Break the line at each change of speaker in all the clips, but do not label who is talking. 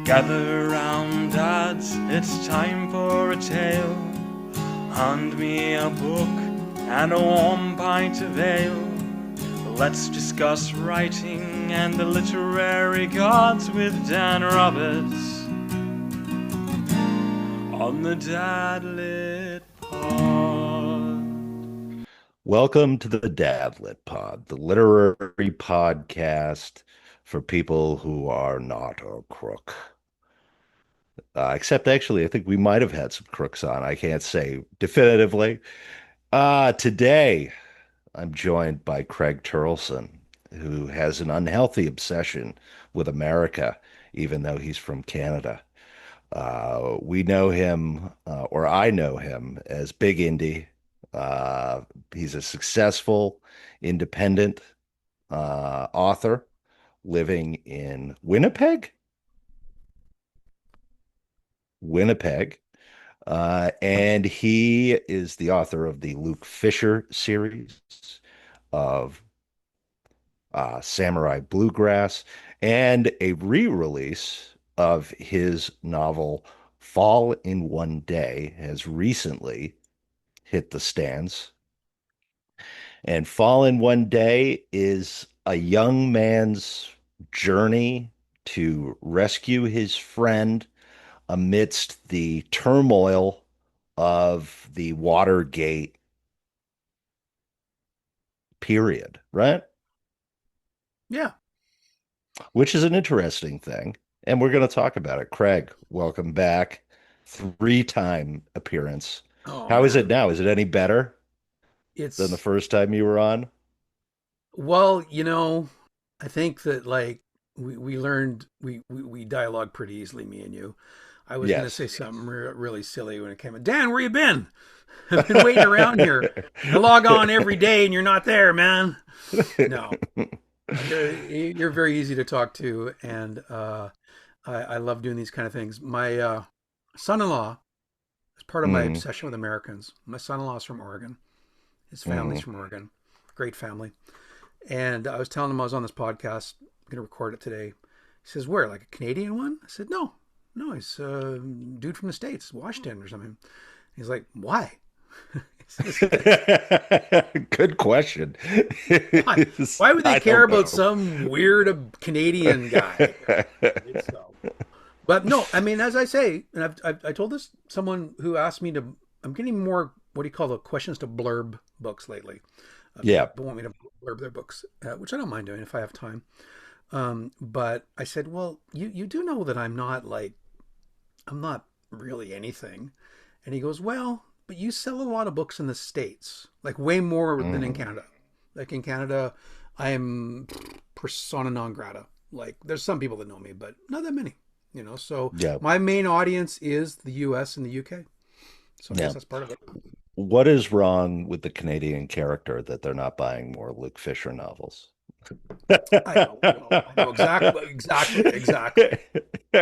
Gather round, dads, it's time for a tale. Hand me a book and a warm pint of ale. Let's discuss writing and the literary gods with Dan Roberts on the Dad Lit Pod.
Welcome to the Dadlit Pod, the literary podcast for people who are not a crook. Except actually, I think we might have had some crooks on. I can't say definitively. Today, I'm joined by Craig Terlson, who has an unhealthy obsession with America, even though he's from Canada. We know him, or I know him, as Big Indy. Uh, he's a successful, independent author living in Winnipeg. And he is the author of the Luke Fisher series of Samurai Bluegrass and a re-release of his novel Fall in One Day has recently hit the stands. And Fall in One Day is a young man's journey to rescue his friend amidst the turmoil of the Watergate period, right?
Yeah.
Which is an interesting thing. And we're going to talk about it. Craig, welcome back. Three-time appearance.
Oh
How is it
man.
now? Is it any better than the
It's
first time you were on?
well, I think that like we learned we dialogue pretty easily, me and you. I was gonna say
Yes.
something really silly when it came. Dan, where you been? I've been waiting around here. I log on every day and you're not there, man. No, you're very easy to talk to, and I love doing these kind of things. My son-in-law is part of my
Mm,
obsession with Americans. My son-in-law is from Oregon. His family's
mm,
from Oregon. Great family. And I was telling him I was on this podcast. I'm going to record it today. He says, where? Like a Canadian one? I said, no. No, he's a dude from the States, Washington or something. He's like, why?
Good question.
Why? Why would they
I
care
don't
about
know.
some weird Canadian guy? So, but no, I mean, as I say, and I told this someone who asked me to, I'm getting more, what do you call the questions to blurb books lately.
Yeah.
People want me to blurb their books, which I don't mind doing if I have time. But I said, well, you do know that I'm not really anything. And he goes, well, but you sell a lot of books in the States, like way more than in
Mm,
Canada. Like in Canada, I am persona non grata. Like there's some people that know me, but not that many, So
yeah.
my main audience is the US and the UK. So I
Yeah.
guess that's part of it.
What is wrong with the Canadian character that they're not buying more Luke Fisher novels?
I know exactly.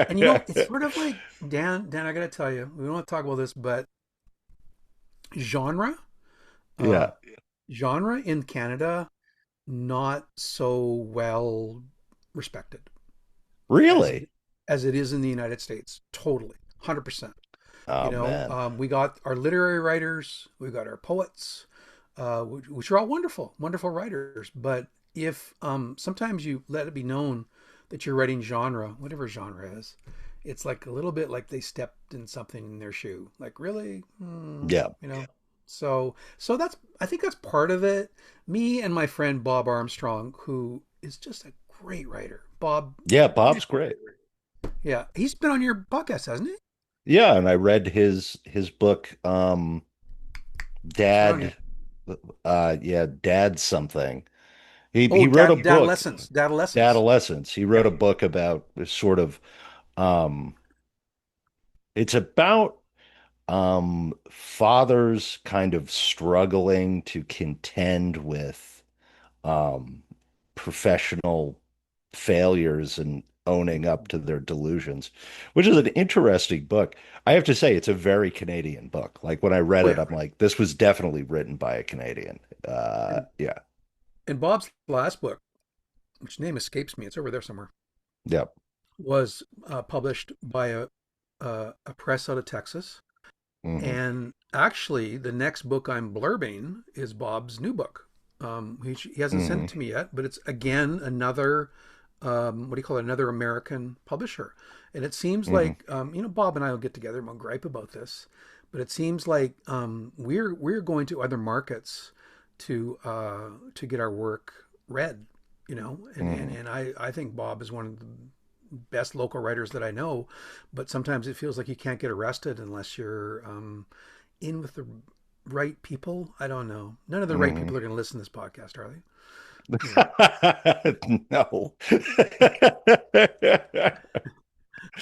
And it's sort of like Dan. I gotta tell you, we don't want to talk about this, but genre, uh,
Yeah.
genre in Canada, not so well respected as
Really?
it, as it is in the United States. Totally, 100%.
Oh man.
We got our literary writers, we got our poets, which are all wonderful, wonderful writers. But if sometimes you let it be known that you're writing genre, whatever genre is, it's like a little bit like they stepped in something in their shoe. Like really,
Yeah.
you know. So that's I think that's part of it. Me and my friend Bob Armstrong, who is just a great writer. Bob,
Yeah,
wonderful
Bob's great.
writer. Yeah, he's been on your podcast, hasn't he?
Yeah, and I read his book
What's it on you?
Dad yeah, Dad something. He
Oh,
wrote a
dad,
book,
adolescence, adolescence.
Adolescence. He wrote
Yeah.
a book about sort of um it's about fathers kind of struggling to contend with um professional failures and owning up to their delusions, which is an interesting book. I have to say, it's a very Canadian book. Like when I read
Oh
it,
yeah.
I'm like, this was definitely written by a Canadian.
And
Yeah,
and Bob's last book, which name escapes me, it's over there somewhere.
yeah.
was published by a press out of Texas.
Hmm.
And actually, the next book I'm blurbing is Bob's new book. He hasn't sent
Hmm.
it to me yet, but it's again another what do you call it? Another American publisher. And it seems
Hmm.
like Bob and I will get together and we'll gripe about this, but it seems like we're going to other markets to get our work read.
Hmm.
And I think Bob is one of the best local writers that I know, but sometimes it feels like you can't get arrested unless you're in with the right people. I don't know. None of the right
Hmm.
people are going to listen to this podcast, are they? Yeah.
No.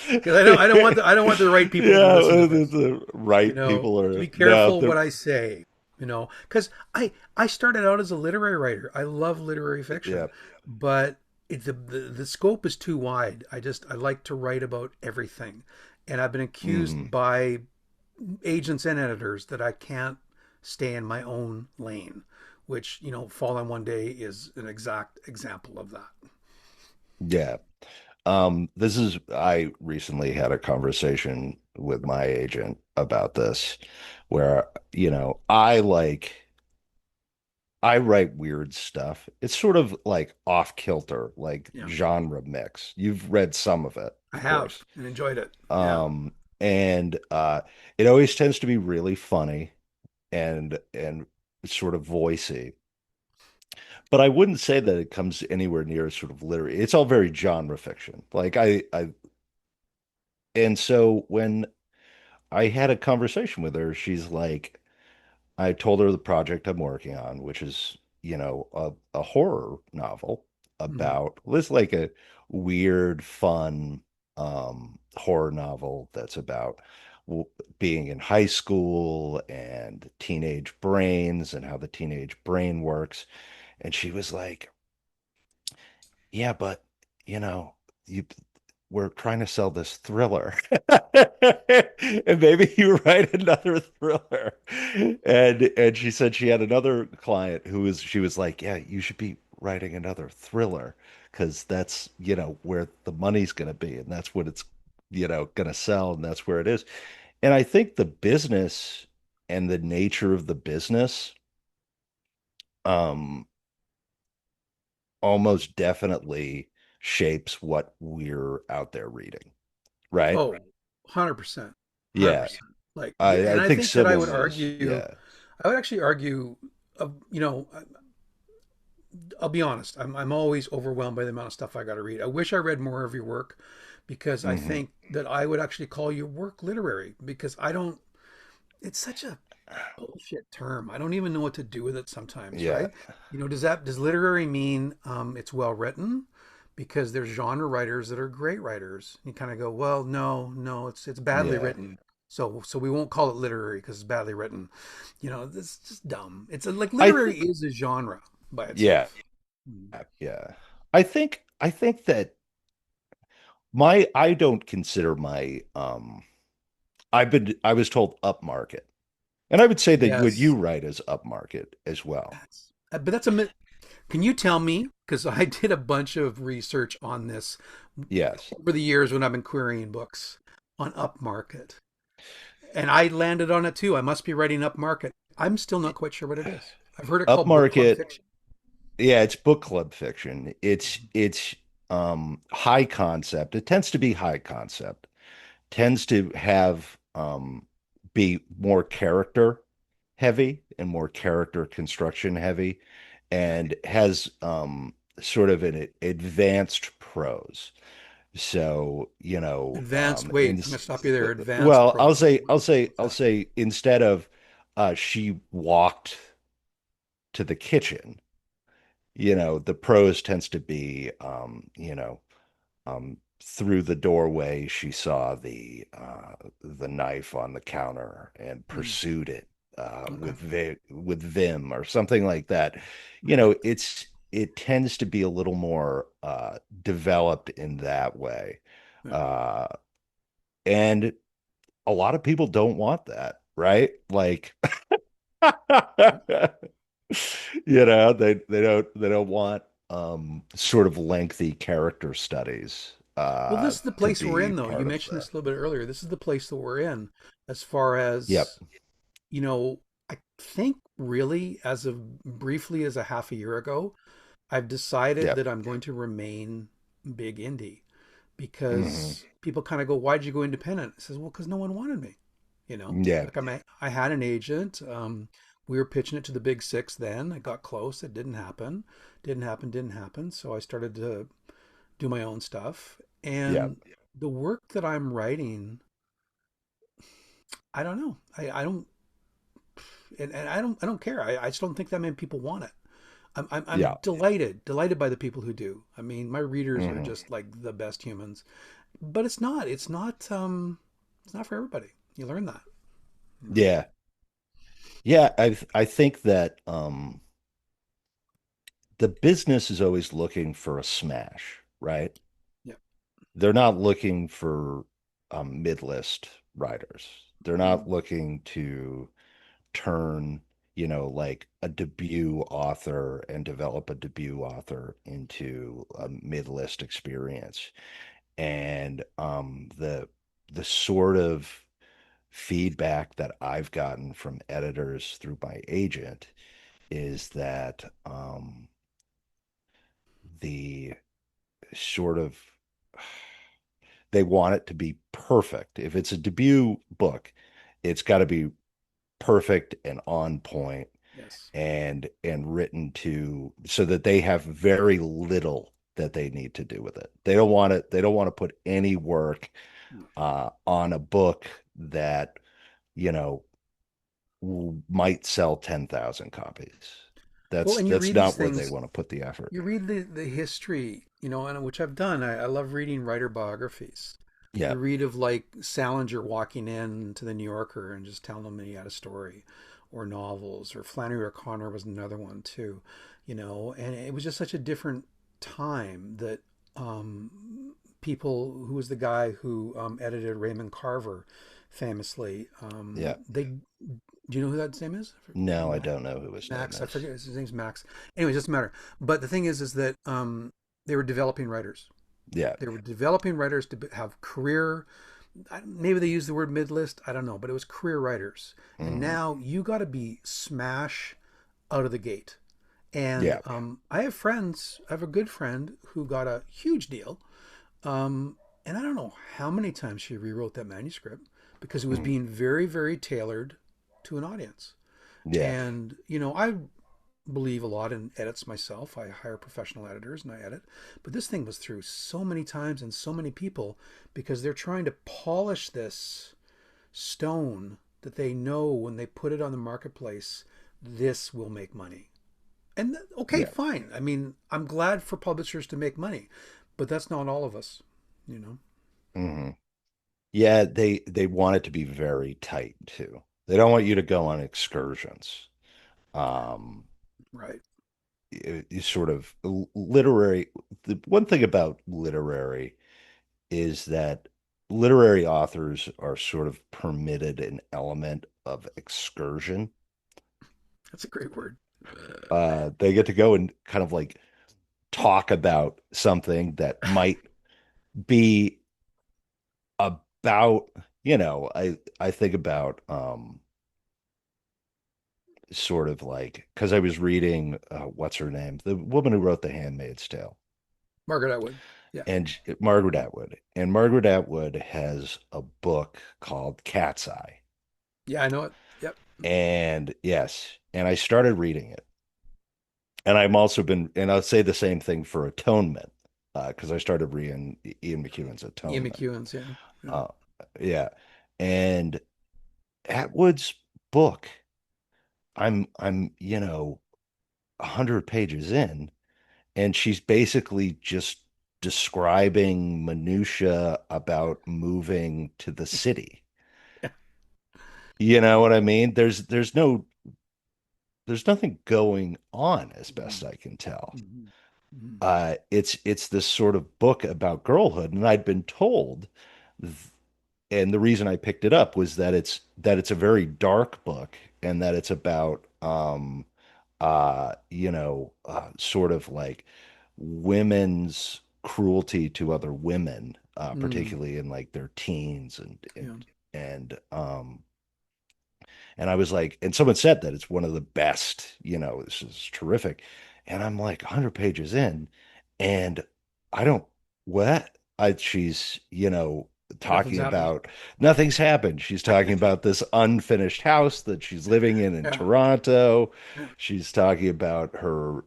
Because I don't want the right people to
Yeah,
listen to this.
the right people
To
are
be
no,
careful what I say. Because I started out as a literary writer. I love literary
yeah.
fiction, but the scope is too wide. I like to write about everything, and I've been accused
Hmm.
by agents and editors that I can't stay in my own lane, which Fall on One Day is an exact example of that.
Yeah. This is I recently had a conversation with my agent about this where, I write weird stuff. It's sort of like off kilter, like
Yeah,
genre mix. You've read some of it,
I
of
have
course.
and enjoyed it. Yeah.
Um, and it always tends to be really funny and sort of voicey. But I wouldn't say that it comes anywhere near sort of literary. It's all very genre fiction. And so when I had a conversation with her, she's like, I told her the project I'm working on, which is, a horror novel
Mhm.
about this like a weird, fun horror novel that's about w being in high school and teenage brains and how the teenage brain works. And she was like, yeah, but you know, you we're trying to sell this thriller. And maybe you write another thriller. And she said she had another client she was like, yeah, you should be writing another thriller because that's, where the money's going to be and that's what it's, going to sell and that's where it is. And I think the business and the nature of the business um almost definitely shapes what we're out there reading, right?
Oh, 100%.
Yeah,
100%. Like,
I
and I
think
think that I
civil
would
was,
argue,
yeah.
I would actually argue, I'll be honest, I'm always overwhelmed by the amount of stuff I got to read. I wish I read more of your work because I
Hmm.
think that I would actually call your work literary because I don't, it's such a bullshit term. I don't even know what to do with it sometimes,
Yeah.
right? Does literary mean it's well written? Because there's genre writers that are great writers. You kind of go, well, no, it's badly
Yeah.
written. So we won't call it literary because it's badly written. This is just dumb. Like
I
literary
think
is a genre by
yeah,
itself. Mm.
yeah. I think that my I don't consider my I was told upmarket. And I would say that what you
Yes.
write is upmarket as well.
But that's a myth. Can you tell me? Because I did a bunch of research on this
Yes.
over the years when I've been querying books on upmarket. And I landed on it too. I must be writing upmarket. I'm still not quite sure what it is. I've heard it called book club
Upmarket,
fiction.
yeah, it's book club fiction. It's high concept. It tends to be high concept. Tends to have be more character heavy and more character construction heavy and has sort of an advanced prose. So,
Advanced. Wait, I'm gonna stop you there. Advanced
well,
prose. What's
I'll
that?
say instead of she walked to the kitchen, the prose tends to be through the doorway, she saw the knife on the counter and
Mm,
pursued it
okay.
with vim or something like that.
Okay.
It tends to be a little more developed in that way,
Yeah.
uh, and a lot of people don't want that, right? Like, they don't want sort of lengthy character studies
Well, this is the
to
place we're
be
in, though. You
part of
mentioned
that.
this a little bit earlier. This is the place that we're in, as far
Yep.
as, you know, I think really, as of briefly as a half a year ago, I've decided
Yep.
that I'm going to remain big indie
Hmm.
because people kind of go, "Why'd you go independent?" I says, "Well, because no one wanted me." You know,
Yeah.
like I had an agent. We were pitching it to the big six then. It got close. It didn't happen. Didn't happen. Didn't happen. So I started to do my own stuff.
Yep.
And the work that I'm writing, I don't know. I don't, and I don't care. I just don't think that many people want it. I'm
Yeah.
delighted by the people who do. I mean, my readers are
Hmm.
just like the best humans, but it's not for everybody. You learn that, you know?
Yeah. Yeah. I think that the business is always looking for a smash, right?
Yeah.
They're not looking for mid-list writers. They're not looking to turn, like a debut author and develop a debut author into a mid-list experience. And the sort of feedback that I've gotten from editors through my agent is that the sort of they want it to be perfect. If it's a debut book, it's got to be perfect and on point
Yes.
and written to so that they have very little that they need to do with it. They don't want to put any work
No.
on a book that, you know, might sell 10,000 copies.
Well, and you
That's
read these
not where they
things,
want to put the effort.
you read the history, and which I've done. I love reading writer biographies.
Yeah.
You read of like Salinger walking in to the New Yorker and just telling them that he had a story, or novels, or Flannery O'Connor was another one too, and it was just such a different time that people who was the guy who edited Raymond Carver famously,
Yeah.
they do you know who that name is?
No, I don't know who his name
Max, I
is.
forget his name's Max. Anyways, doesn't matter. But the thing is that they were developing writers.
Yeah.
They were developing writers to have career. Maybe they use the word mid list. I don't know, but it was career writers. And
Hmm.
now you got to be smash out of the gate. And
Yeah.
I have friends. I have a good friend who got a huge deal. And I don't know how many times she rewrote that manuscript because it was
Mhm.
being very, very tailored to an audience.
Yeah.
And I believe a lot in edits myself. I hire professional editors and I edit. But this thing was through so many times and so many people because they're trying to polish this stone that they know when they put it on the marketplace, this will make money. And okay,
Yeah.
fine. I mean, I'm glad for publishers to make money, but that's not all of us, you know?
Hmm. Yeah, they want it to be very tight too. They don't want you to go on excursions. Um,
Right.
you sort of literary. The one thing about literary is that literary authors are sort of permitted an element of excursion.
That's a great word.
They get to go and kind of like talk about something that might be about, I think about sort of like because I was reading what's her name, the woman who wrote The Handmaid's Tale,
Margaret Atwood. Yeah.
and Margaret Atwood, and Margaret Atwood has a book called Cat's Eye,
Yeah, I know it. Yep.
and yes, and I started reading it, and I'm also been, and I'll say the same thing for Atonement, because I started reading Ian McEwan's
Ian
Atonement,
McEwan's, yeah. Yeah.
uh, yeah, and Atwood's book, I'm 100 pages in, and she's basically just describing minutia about moving to the city.
Yeah.
You know what I mean? There's nothing going on as best
Mhm.
I can tell.
Mhm. Mhm.
It's this sort of book about girlhood, and I'd been told, and the reason I picked it up was that it's a very dark book, and that it's about sort of like women's. cruelty to other women,
Mm,
particularly in like their teens
yeah.
and and I was like, and someone said that it's one of the best, this is terrific. And I'm like 100 pages in, and I don't, what? She's,
Nothing's
talking
happened.
about nothing's happened. She's talking about this unfinished house that she's living in
Yeah.
Toronto.
Yeah.
She's talking about her,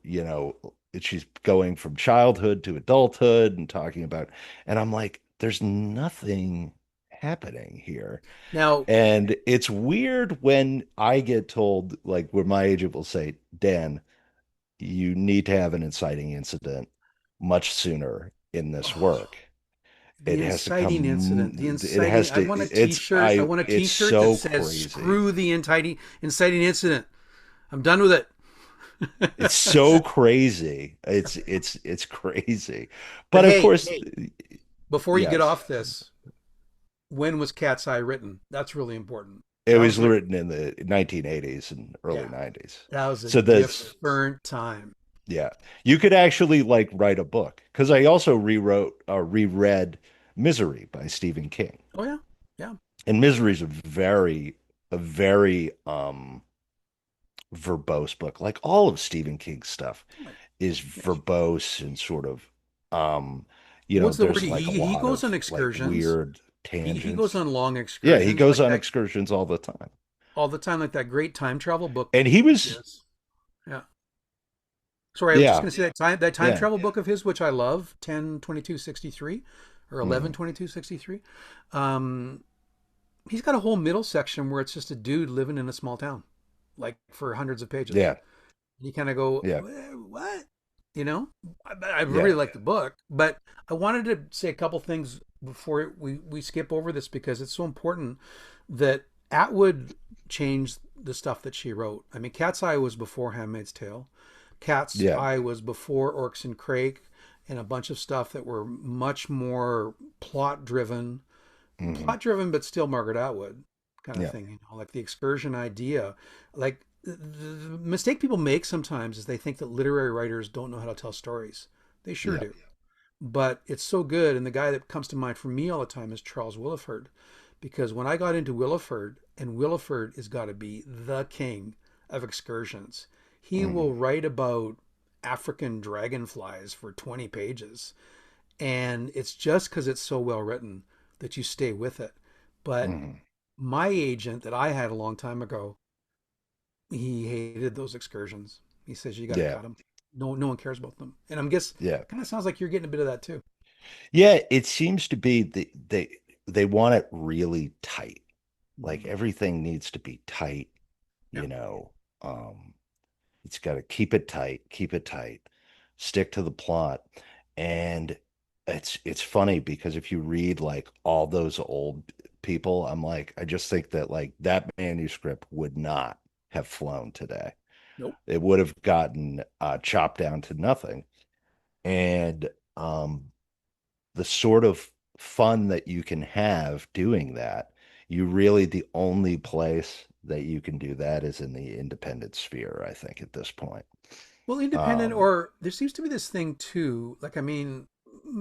she's going from childhood to adulthood and talking about, and I'm like, there's nothing happening here.
Now,
And it's weird when I get told, like, where my agent will say, Dan, you need to have an inciting incident much sooner in this
oh,
work.
the
It has to
inciting incident. The
come, it
inciting.
has
I
to,
want a
it's,
T-shirt. I want a
it's
T-shirt that
so
says
crazy.
"Screw the inciting incident." I'm done with it.
It's so crazy. It's crazy.
But
But of
hey,
course,
before you get
yes,
off this, when was Cat's Eye written? That's really important.
it
That
was
was written.
written in the 1980s and early
Yeah,
90s.
that was a
So the
different time.
Yeah. You could actually like write a book because I also reread Misery by Stephen King.
Oh yeah, yeah.
And Misery is a very verbose book. Like all of Stephen King's stuff
Like,
is
yes.
verbose and sort of um
What's the word?
there's like a
He
lot
goes on
of like
excursions.
weird
He goes
tangents.
on long
Yeah, he
excursions
goes
like
on
that
excursions all the time.
all the time, like that great time travel book
And he
of
was
his. Yeah. Sorry, I was just
yeah,
going to say that time
yeah.
travel book of his, which I love, 10/22/63 or eleven
Mhm.
twenty two sixty three. Um, he's got a whole middle section where it's just a dude living in a small town, like for hundreds of pages.
Yeah,
You kind of go,
yeah,
What? You know, I really
yeah.
like the book, but I wanted to say a couple things before we skip over this because it's so important that Atwood changed the stuff that she wrote. I mean, Cat's Eye was before Handmaid's Tale. Cat's
Yeah.
Eye was before Orcs and Craig and a bunch of stuff that were much more
Hmm.
plot driven, but still Margaret Atwood kind of
Yeah.
thing, like the excursion idea. Like the mistake people make sometimes is they think that literary writers don't know how to tell stories. They sure
Yeah.
do. But it's so good. And the guy that comes to mind for me all the time is Charles Willeford. Because when I got into Willeford, and Willeford has got to be the king of excursions, he will
Hmm.
write about African dragonflies for 20 pages. And it's just because it's so well written that you stay with it. But
Hmm.
my agent that I had a long time ago, he hated those excursions. He says you got to
Yeah.
cut them. No one cares about them. And I'm guess
Yeah.
kind of sounds like you're getting a bit of that too.
Yeah. It seems to be they want it really tight. Like
Mhm.
everything needs to be tight,
Yeah.
you know. Um, it's got to keep it tight, stick to the plot. And it's funny because if you read like all those old people, I'm like, I just think that like that manuscript would not have flown today.
Nope.
It would have gotten chopped down to nothing. And the sort of fun that you can have doing that, you really the only place that you can do that is in the independent sphere, I think, at this point.
Well, independent
Um,
or there seems to be this thing too. Like I mean,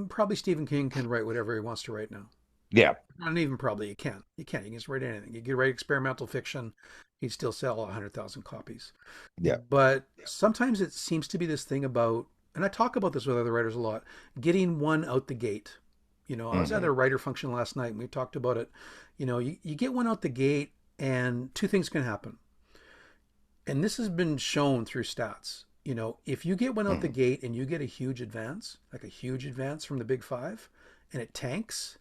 probably Stephen King can write whatever he wants to write now.
yeah,
Not even probably you can. You can. You can just write anything. You could write experimental fiction. He'd still sell 100,000 copies.
yeah,
But sometimes it seems to be this thing about, and I talk about this with other writers a lot, getting one out the gate. I was at
hmm,
a writer function last night and we talked about it. You get one out the gate and two things can happen. And this has been shown through stats. If you get one out the
hmm,
gate and you get a huge advance, like a huge advance from the big five, and it tanks,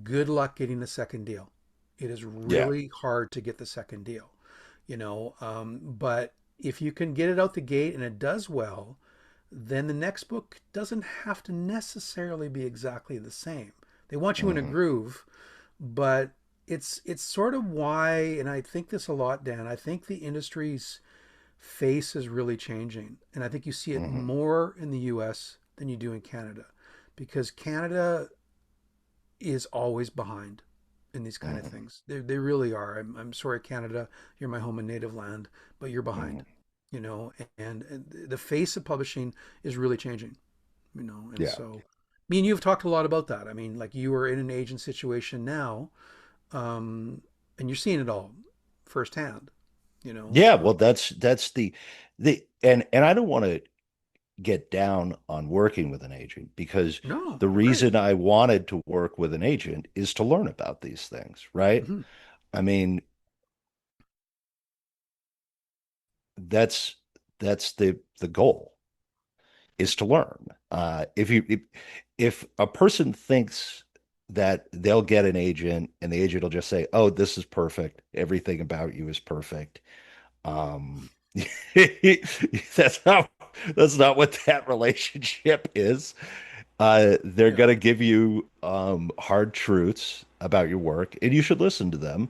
good luck getting the second deal. It is
yeah,
really hard to get the second deal, but if you can get it out the gate and it does well, then the next book doesn't have to necessarily be exactly the same. They want you in a
hmm,
groove, but it's sort of why, and I think this a lot, Dan. I think the industry's face is really changing, and I think you see it
hmm,
more in the U.S. than you do in Canada, because Canada is always behind in these kind of
hmm,
things. They really are. I'm sorry, Canada, you're my home and native land, but you're behind,
hmm,
and the face of publishing is really changing, and
yeah.
so. Me and you have talked a lot about that. I mean, like you are in an agent situation now, um, and you're seeing it all firsthand. You know,
Yeah, well, that's the and I don't want to get down on working with an agent because
no,
the
great.
reason I wanted to work with an agent is to learn about these things, right?
Hmm.
I mean, that's that's the goal is to learn. If a person thinks that they'll get an agent and the agent will just say, "Oh, this is perfect. Everything about you is perfect." Um, that's not that's not what that relationship is. They're
Yeah.
gonna give you hard truths about your work, and you should listen to them.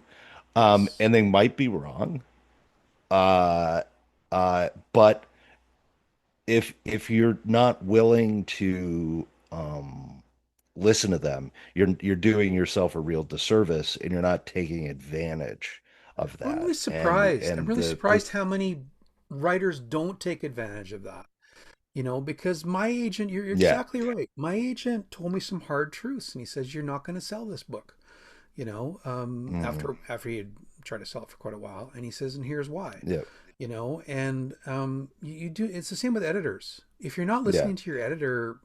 Yes.
And they might be wrong. Uh, but if you're not willing to listen to them, you're doing yourself a real disservice, and you're not taking advantage of
I'm
that.
really surprised. I'm
And
really
the
surprised how many writers don't take advantage of that. You know, because my agent, you're
yeah,
exactly right. My agent told me some hard truths, and he says you're not going to sell this book.
mhm,
After he had tried to sell it for quite a while, and he says, and here's why.
yeah,
And you do. It's the same with editors. If you're not
yeah,
listening to your editor,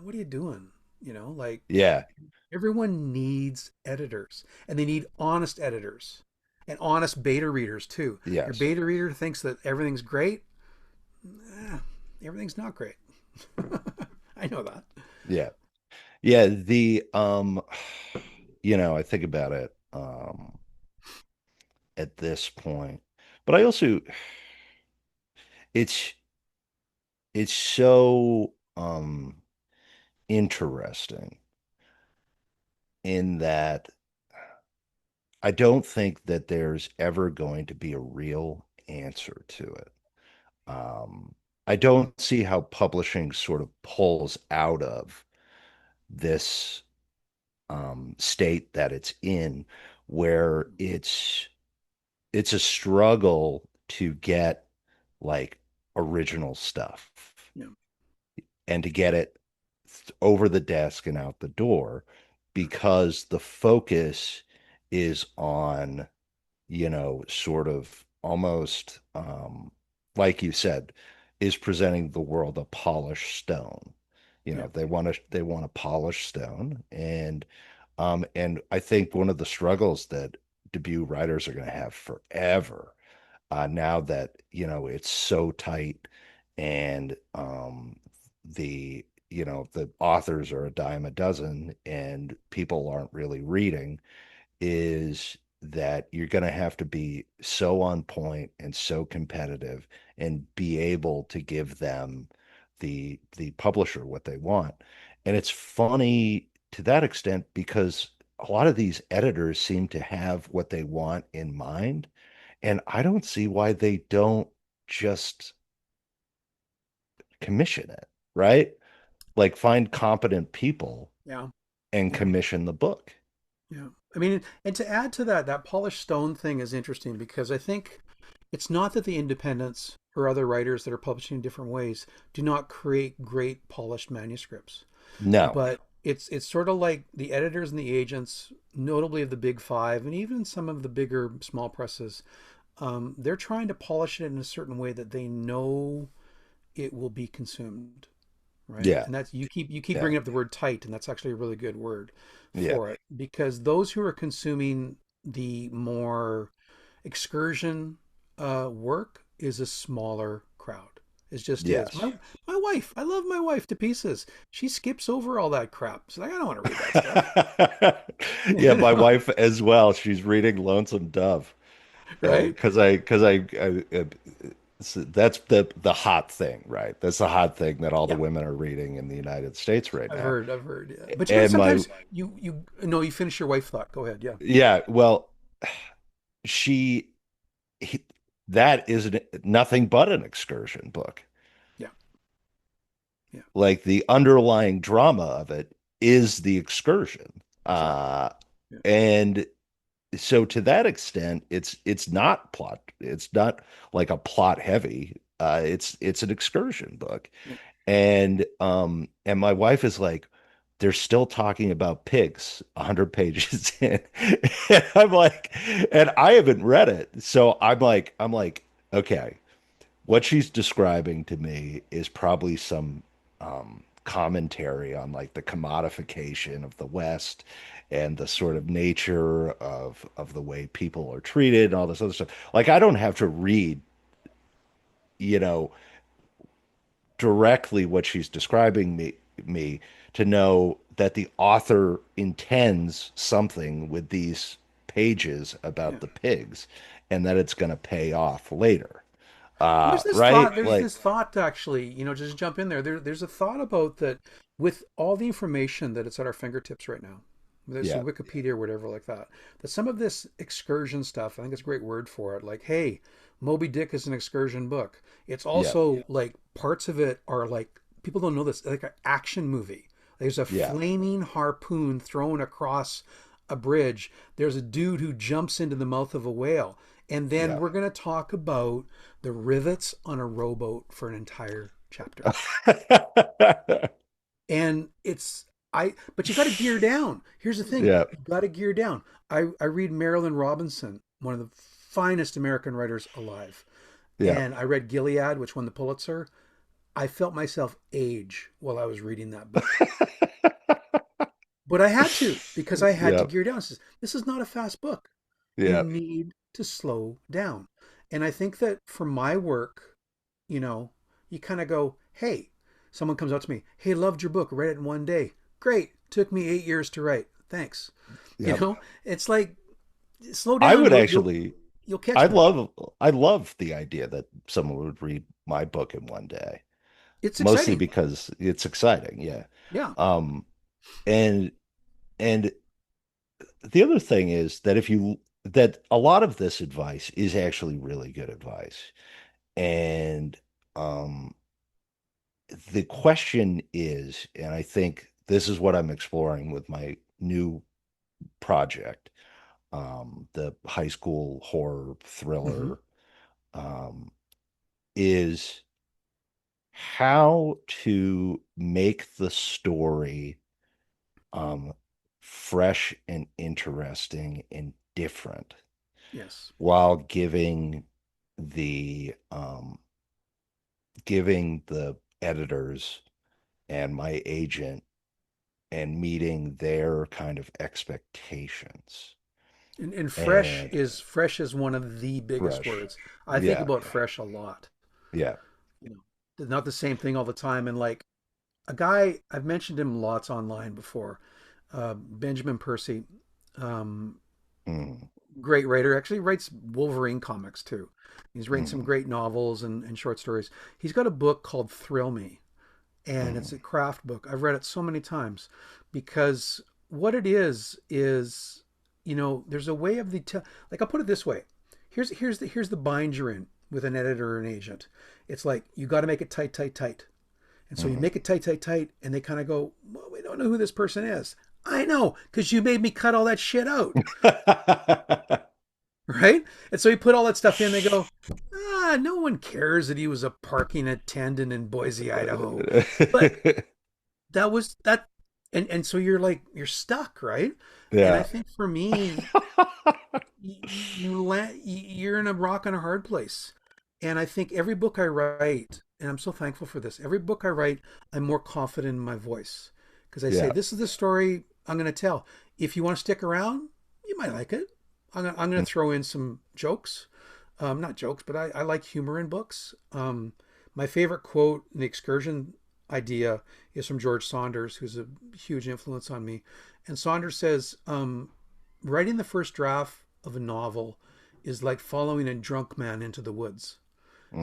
what are you doing? Like
yeah,
everyone needs editors, and they need honest editors and honest beta readers too. Your
yes,
beta reader thinks that everything's great. Eh, everything's not great. I know that.
yeah, yeah. I think about it at this point, but I also it's it's so interesting in that I don't think that there's ever going to be a real answer to it. Um, I don't see how publishing sort of pulls out of this state that it's in, where it's a struggle to get like original stuff
Yeah,
and to get it over the desk and out the door because the focus is on, sort of almost like you said, is presenting the world a polished stone.
yeah,
They want a polished stone, and I think one of the struggles that debut writers are going to have forever, now that it's so tight, and the authors are a dime a dozen and people aren't really reading, is that you're going to have to be so on point and so competitive and be able to give them, the publisher, what they want. And it's funny to that extent because a lot of these editors seem to have what they want in mind, and I don't see why they don't just commission it, right? Like find competent people
yeah,
and
yeah,
commission the book.
yeah. I mean, and to add to that, that polished stone thing is interesting because I think it's not that the independents or other writers that are publishing in different ways do not create great polished manuscripts,
No.
but it's sort of like the editors and the agents, notably of the big five and even some of the bigger small presses, they're trying to polish it in a certain way that they know it will be consumed, right?
Yeah.
And that's you keep
Yeah.
bringing up the word tight, and that's actually a really good word
Yeah.
for it because those who are consuming the more excursion work is a smaller crowd. It just is.
Yes.
My wife, I love my wife to pieces. She skips over all that crap. She's like, I don't want to read that stuff.
Yeah,
You
my
know,
wife as well. She's reading Lonesome Dove.
right?
That's the hot thing, right? That's the hot thing that all the
Yeah,
women are reading in the United States right now.
I've heard. Yeah. But
And my
sometimes you no, you finish your wife thought. Go ahead. Yeah,
Yeah, well, she he, that is nothing but an excursion book.
yeah, yeah,
Like the underlying drama of it is the excursion.
exactly. Yeah,
And so to that extent, it's not plot. It's not like a plot heavy. It's an excursion book,
yeah,
And my wife is like, they're still talking about pigs 100 pages in. And I'm like, and I haven't read it. So I'm like, okay, what she's describing to me is probably some commentary on like the commodification of the West and the sort of nature of the way people are treated and all this other stuff. Like I don't have to read, you know, directly what she's describing me to know that the author intends something with these pages
Yeah.
about the pigs and that it's going to pay off later.
Well, there's this
Right?
thought. There's
Like,
this thought actually. Just jump in there. There's a thought about that with all the information that it's at our fingertips right now. There's a
yeah,
Wikipedia or whatever like that. That some of this excursion stuff, I think it's a great word for it. Like, hey, Moby Dick is an excursion book. It's
yeah,
also like parts of it are like people don't know this, like an action movie. There's a
yeah.
flaming harpoon thrown across a bridge. There's a dude who jumps into the mouth of a whale. And then
Yeah.
we're going to talk about the rivets on a rowboat for an entire chapter. And but you got to gear down. Here's the thing,
Yeah.
you got to gear down. I read Marilyn Robinson, one of the finest American writers alive.
Yeah.
And I read Gilead, which won the Pulitzer. I felt myself age while I was reading that book. But I had to because I had to
Yeah.
gear down. This is not a fast book. You
Yeah.
need to slow down. And I think that for my work, you know, you kind of go, hey, someone comes up to me, hey, loved your book, read it in one day. Great. Took me 8 years to write. Thanks.
Yeah.
It's like slow
I
down.
would
You'll
actually
you'll catch
I
more.
love I love the idea that someone would read my book in one day,
It's
mostly
exciting.
because it's exciting. Yeah.
Yeah.
Um and and the other thing is that if you that a lot of this advice is actually really good advice. And um the question is, and I think this is what I'm exploring with my new project, the high school horror
Hmm.
thriller, is how to make the story um, fresh and interesting and different
Yes.
while giving the editors and my agent and meeting their kind of expectations
And
and
fresh is one of the biggest
fresh.
words. I think
Yeah,
about fresh a lot.
yeah.
You know, not the same thing all the time. And like a guy, I've mentioned him lots online before, Benjamin Percy, um,
Mm,
great writer. Actually, writes Wolverine comics too. He's written some
mm,
great novels and short stories. He's got a book called Thrill Me, and it's
mm,
a craft book. I've read it so many times because what it is there's a way of like I'll put it this way. Here's the bind you're in with an editor or an agent. It's like you got to make it tight, tight, tight. And so you
mm.
make it tight, tight, tight, and they kind of go, well, we don't know who this person is. I know, because you made me cut all that shit out, right? And so you put all that stuff in, they go, no one cares that he was a parking attendant in Boise, Idaho. But that was that and so you're stuck, right? And I
Yeah.
think for me, you're in a rock and a hard place. And I think every book I write, and I'm so thankful for this, every book I write, I'm more confident in my voice because I say
Yeah.
this is the story I'm going to tell. If you want to stick around, you might like it. I'm going to throw in some jokes, not jokes, but I like humor in books. My favorite quote in the excursion idea is from George Saunders, who's a huge influence on me. And Saunders says, writing the first draft of a novel is like following a drunk man into the woods.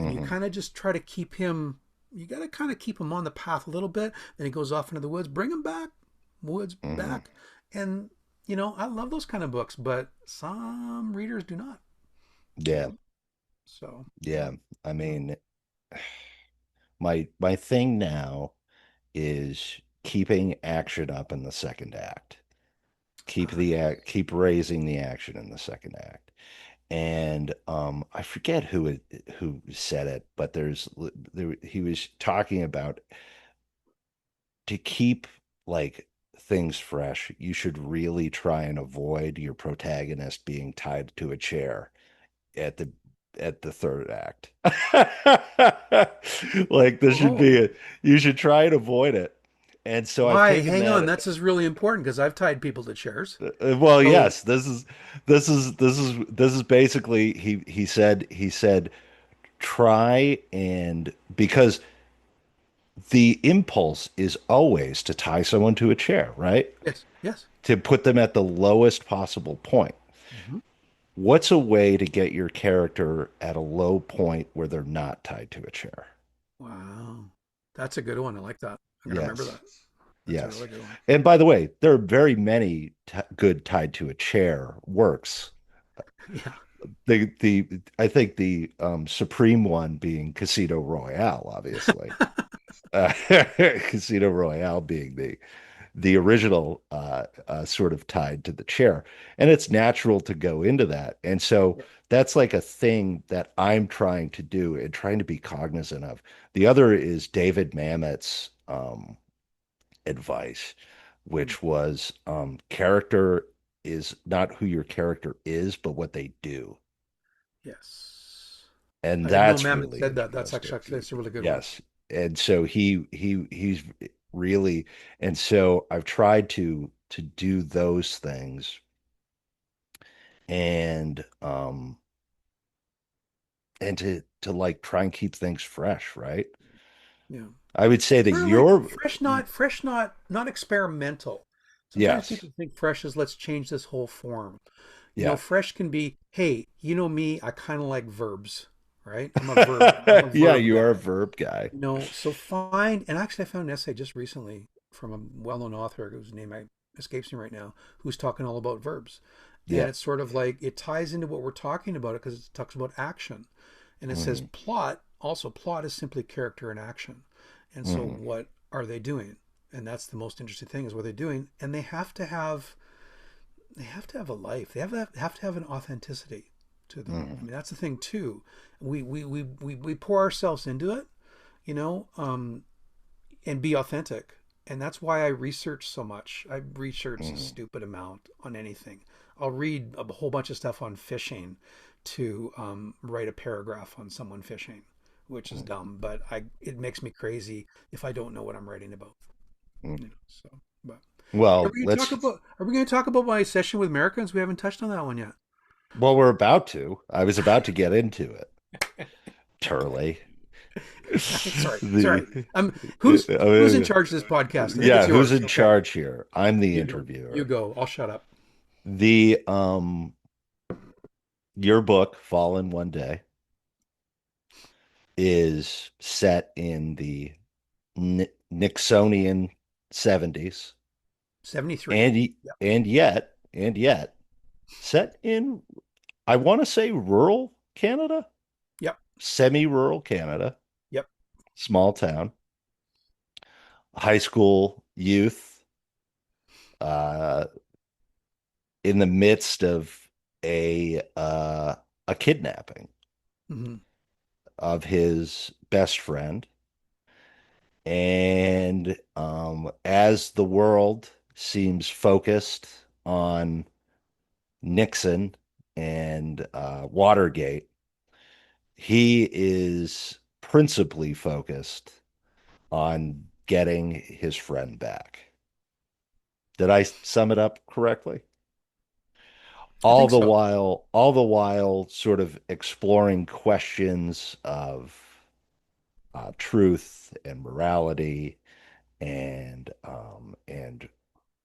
And you
Hmm.
kind of just try to keep him, you got to kind of keep him on the path a little bit. Then he goes off into the woods, bring him back, woods
Hmm.
back. And, I love those kind of books, but some readers do not.
Yeah.
So,
Yeah. I mean, my thing now is keeping action up in the second act. Keep
uh,
the act, keep raising the action in the second act. and I forget who said it, but he was talking about to keep like things fresh, you should really try and avoid your protagonist being tied to a chair at the third act. Like this should
Oh,
be you should try and avoid it. And so I've
why?
taken
Hang on.
that.
That's just really important because I've tied people to chairs.
Well,
So
yes, this is basically he said try and because the impulse is always to tie someone to a chair, right?
yes, yes.
To put them at the lowest possible point.
Mhm.
What's a way to get your character at a low point where they're not tied to a chair?
Wow, that's a good one. I like that. I'm gonna remember
Yes.
that. That's a
Yes.
really good one.
And by the way, there are very many good tied to a chair works.
Yeah,
The I think the supreme one being Casino Royale, obviously. Uh, Casino Royale being the original sort of tied to the chair. And it's natural to go into that. And so
yeah,
that's like a thing that I'm trying to do and trying to be cognizant of. The other is David Mamet's advice,
mm,
which was character is not who your character is, but what they do.
yes.
And
I didn't know
that's
Mamet
really
said that. That's
interesting.
actually that's a really good one.
Yes. And so he's really and so I've tried to do those things and and to like try and keep things fresh, right?
Yeah.
I would say that
Sort of like
you're
fresh, not experimental. Sometimes
yes.
people think fresh is let's change this whole form.
Yeah.
Fresh can be, hey, you know me, I kind of like verbs, right? I'm a
Yeah,
verb
you are a
guy.
verb guy.
So find, and actually I found an essay just recently from a well-known author whose name escapes me right now, who's talking all about verbs. And
Yeah.
it's sort of like it ties into what we're talking about it because it talks about action. And it says
Hmm.
plot is simply character in action. And so
Hmm.
what are they doing? And that's the most interesting thing is what they're doing. And they have to have a life. They have to have an authenticity to them. I
Hmm.
mean, that's the thing too. We pour ourselves into it, you know, and be authentic. And that's why I research so much. I research a
Hmm.
stupid amount on anything. I'll read a whole bunch of stuff on fishing to write a paragraph on someone fishing, which is dumb, but it makes me crazy if I don't know what I'm writing about. So, but are
Well,
we going to talk
let's
about are we going to talk about my session with Americans? We haven't touched on that one yet.
well, we're about to. I was about to get into it. Turley.
Sorry.
The
Who's in charge of this podcast? I think it's
yeah, who's
yours.
in
Okay,
charge here? I'm the
you go. You
interviewer.
go. I'll shut up.
The your book, Fallen One Day, is set in the Nixonian 70s
73.
and
Yep.
and yet set in I want to say rural Canada,
Yep.
semi-rural Canada,
Yep.
small town, high school youth, uh, in the midst of a kidnapping
Hmm.
of his best friend. And as the world seems focused on Nixon and Watergate, he is principally focused on getting his friend back. Did I sum it up correctly?
I think so.
All the while sort of exploring questions of truth and morality and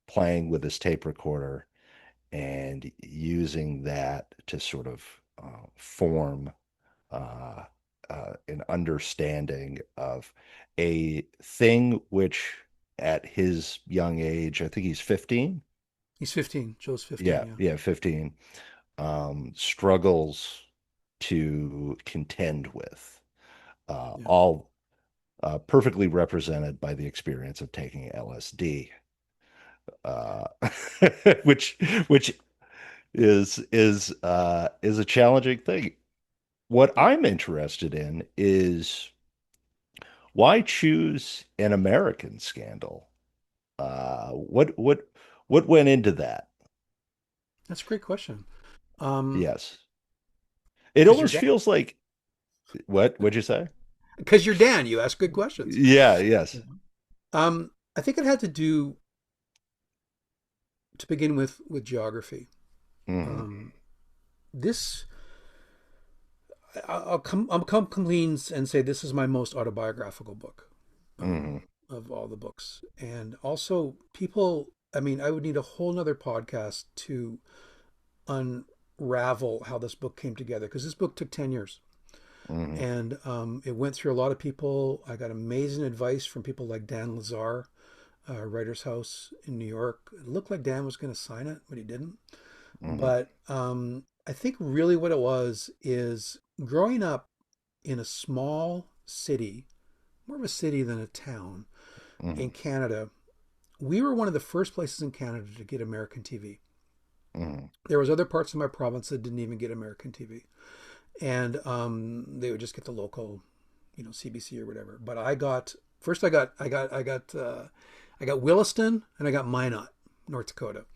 playing with his tape recorder and using that to sort of form uh, an understanding of a thing which at his young age, I think he's 15.
He's 15. Joe's 15.
Yeah,
Yeah.
yeah, 15, struggles to contend with,
Yeah.
all perfectly represented by the experience of taking LSD, uh, which which is a challenging thing. What I'm interested in is why choose an American scandal? What went into that?
That's a great question. Um,
Yes. It
because you're
almost
Dan.
feels like what'd you say?
Because you're Dan, you ask good questions.
Yeah, yes.
I think it had to do to begin with geography.
Hmm.
Um, this I'll come clean and say this is my most autobiographical book
Hmm.
of all the books, and also people. I mean, I would need a whole nother podcast to unravel how this book came together because this book took 10 years,
Hmm.
and it went through a lot of people. I got amazing advice from people like Dan Lazar, Writer's House in New York. It looked like Dan was going to sign it, but he didn't.
Hmm.
But I think really what it was is growing up in a small city, more of a city than a town
Hmm.
in Canada. We were one of the first places in Canada to get American TV.
Hmm.
There was other parts of my province that didn't even get American TV, and they would just get the local, CBC or whatever. But I got first. I got Williston and I got Minot, North Dakota,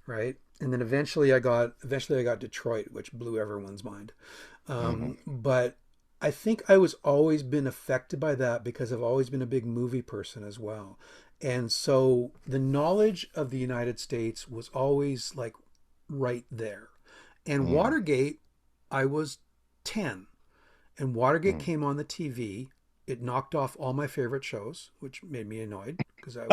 right? And then eventually I got Detroit, which blew everyone's mind.
Hmm.
But I think I was always been affected by that because I've always been a big movie person as well. And so the knowledge of the United States was always like right there. And
Hmm.
Watergate, I was 10, and Watergate
Hmm.
came on the TV. It knocked off all my favorite shows, which made me annoyed because I would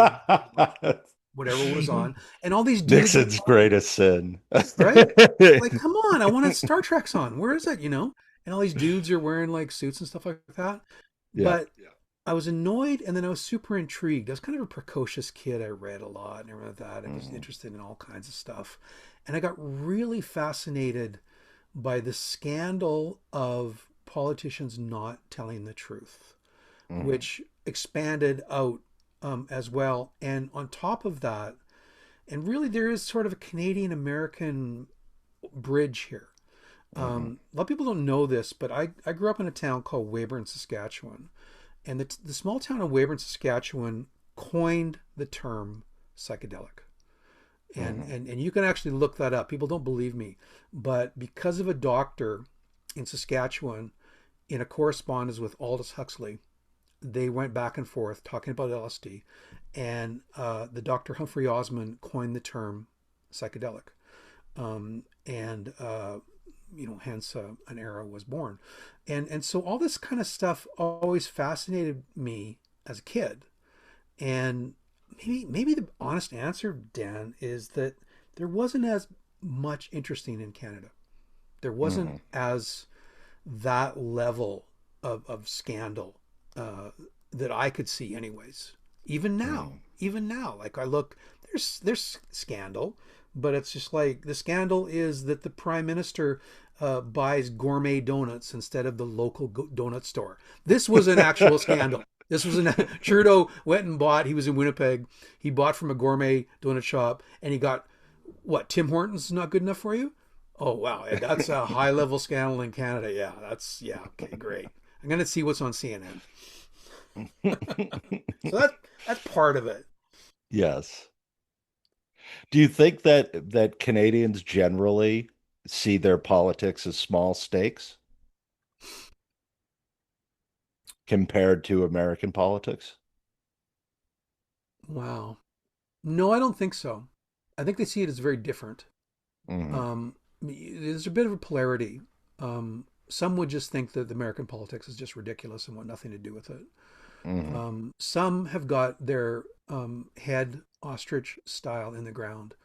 watch whatever was on. And all these dudes were
Nixon's
talking,
greatest sin.
right? Like, come on, I wanted Star Trek's on. Where is it? And all these dudes are wearing like suits and stuff like that.
Yeah.
But I was annoyed, and then I was super intrigued. I was kind of a precocious kid. I read a lot and everything like that. I was
Hmm.
interested in all kinds of stuff. And I got really fascinated by the scandal of politicians not telling the truth,
Hmm.
which expanded out as well. And on top of that, and really there is sort of a Canadian American bridge here.
Hmm.
A lot of people don't know this, but I grew up in a town called Weyburn, Saskatchewan. And the small town of Weyburn, Saskatchewan coined the term psychedelic.
Hmm.
And you can actually look that up. People don't believe me. But because of a doctor in Saskatchewan in a correspondence with Aldous Huxley, they went back and forth talking about LSD. And the Dr. Humphrey Osmond coined the term psychedelic. And hence an era was born. And so all this kind of stuff always fascinated me as a kid. And maybe the honest answer, Dan, is that there wasn't as much interesting in Canada. There wasn't
Hmm.
as that level of scandal uh, that I could see, anyways.
Hmm.
Even now, like I look, there's scandal, but it's just like the scandal is that the prime minister buys gourmet donuts instead of the local donut store. This was an actual scandal. This was an Trudeau went and bought. He was in Winnipeg. He bought from a gourmet donut shop, and he got what? Tim Hortons not good enough for you? Oh wow, that's a high level scandal in Canada. Yeah. Okay, great. I'm gonna see what's on CNN. So that's part of it.
Yes. Do you think that Canadians generally see their politics as small stakes compared to American politics?
Wow. No, I don't think so. I think they see it as very different.
Hmm.
There's a bit of a polarity. Some would just think that the American politics is just ridiculous and want nothing to do with it.
Hmm.
Some have got their head ostrich style in the ground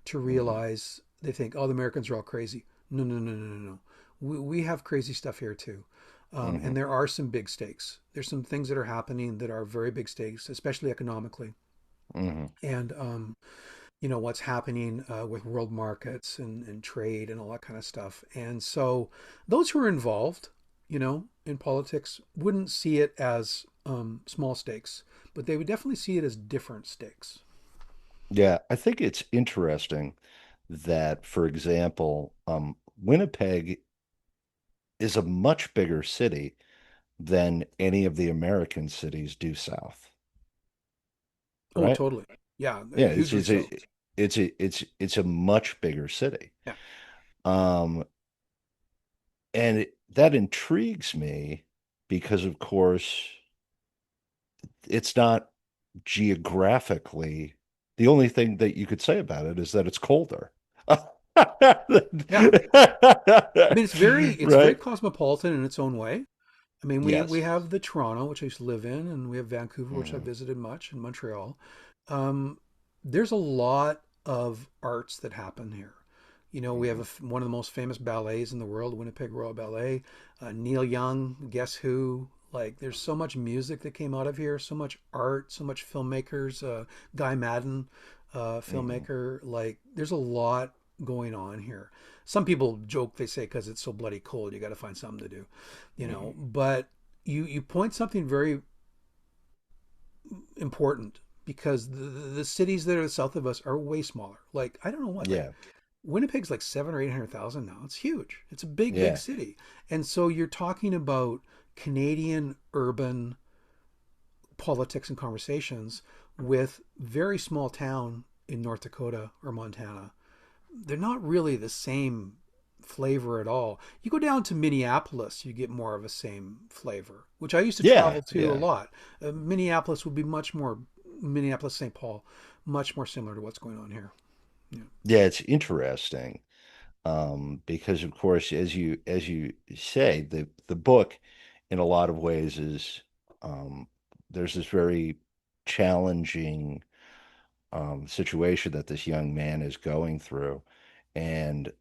to
Hmm.
realize they think, oh, the Americans are all crazy. No, no, no, no, no, no. We have crazy stuff here too. And
Hmm.
there are some big stakes. There's some things that are happening that are very big stakes, especially economically.
Hmm.
And what's happening with world markets and trade and all that kind of stuff. And so those who are involved, in politics wouldn't see it as small stakes, but they would definitely see it as different stakes.
Yeah, I think it's interesting that, for example, Winnipeg is a much bigger city than any of the American cities due south,
Oh,
right?
totally. Yeah,
Yeah,
hugely so.
it's a much bigger city.
Yeah.
Um, and that intrigues me because, of course, it's not geographically the only thing that you could say about it is that it's colder.
Yeah. I mean, it's very
Right?
cosmopolitan in its own way. I mean, we
Yes.
have the Toronto, which I used to live in, and we have Vancouver, which I
Mhm,
visited much, and Montreal. Um, there's a lot of arts that happen here. We have
mhm,
one of the most famous ballets in the world, Winnipeg Royal Ballet. Neil Young, Guess Who? Like, there's so much music that came out of here, so much art, so much filmmakers. Guy Madden,
mhm,
filmmaker. Like, there's a lot going on here. Some people joke, they say, because it's so bloody cold, you got to find something to do,
mhm.
But you point something very important because the cities that are south of us are way smaller. Like, I don't know what, like
Yeah.
Winnipeg's like 700,000 or 800,000 now. It's huge. It's a big, big
Yeah.
city. And so you're talking about Canadian urban politics and conversations with very small town in North Dakota or Montana. They're not really the same flavor at all. You go down to Minneapolis, you get more of a same flavor, which I used to
Yeah.
travel to a
Yeah.
lot. Minneapolis would be much more, Minneapolis, St. Paul, much more similar to what's going on here. Yeah.
Yeah, it's interesting. Because of course, as you say, the book in a lot of ways is there's this very challenging situation that this young man is going through. And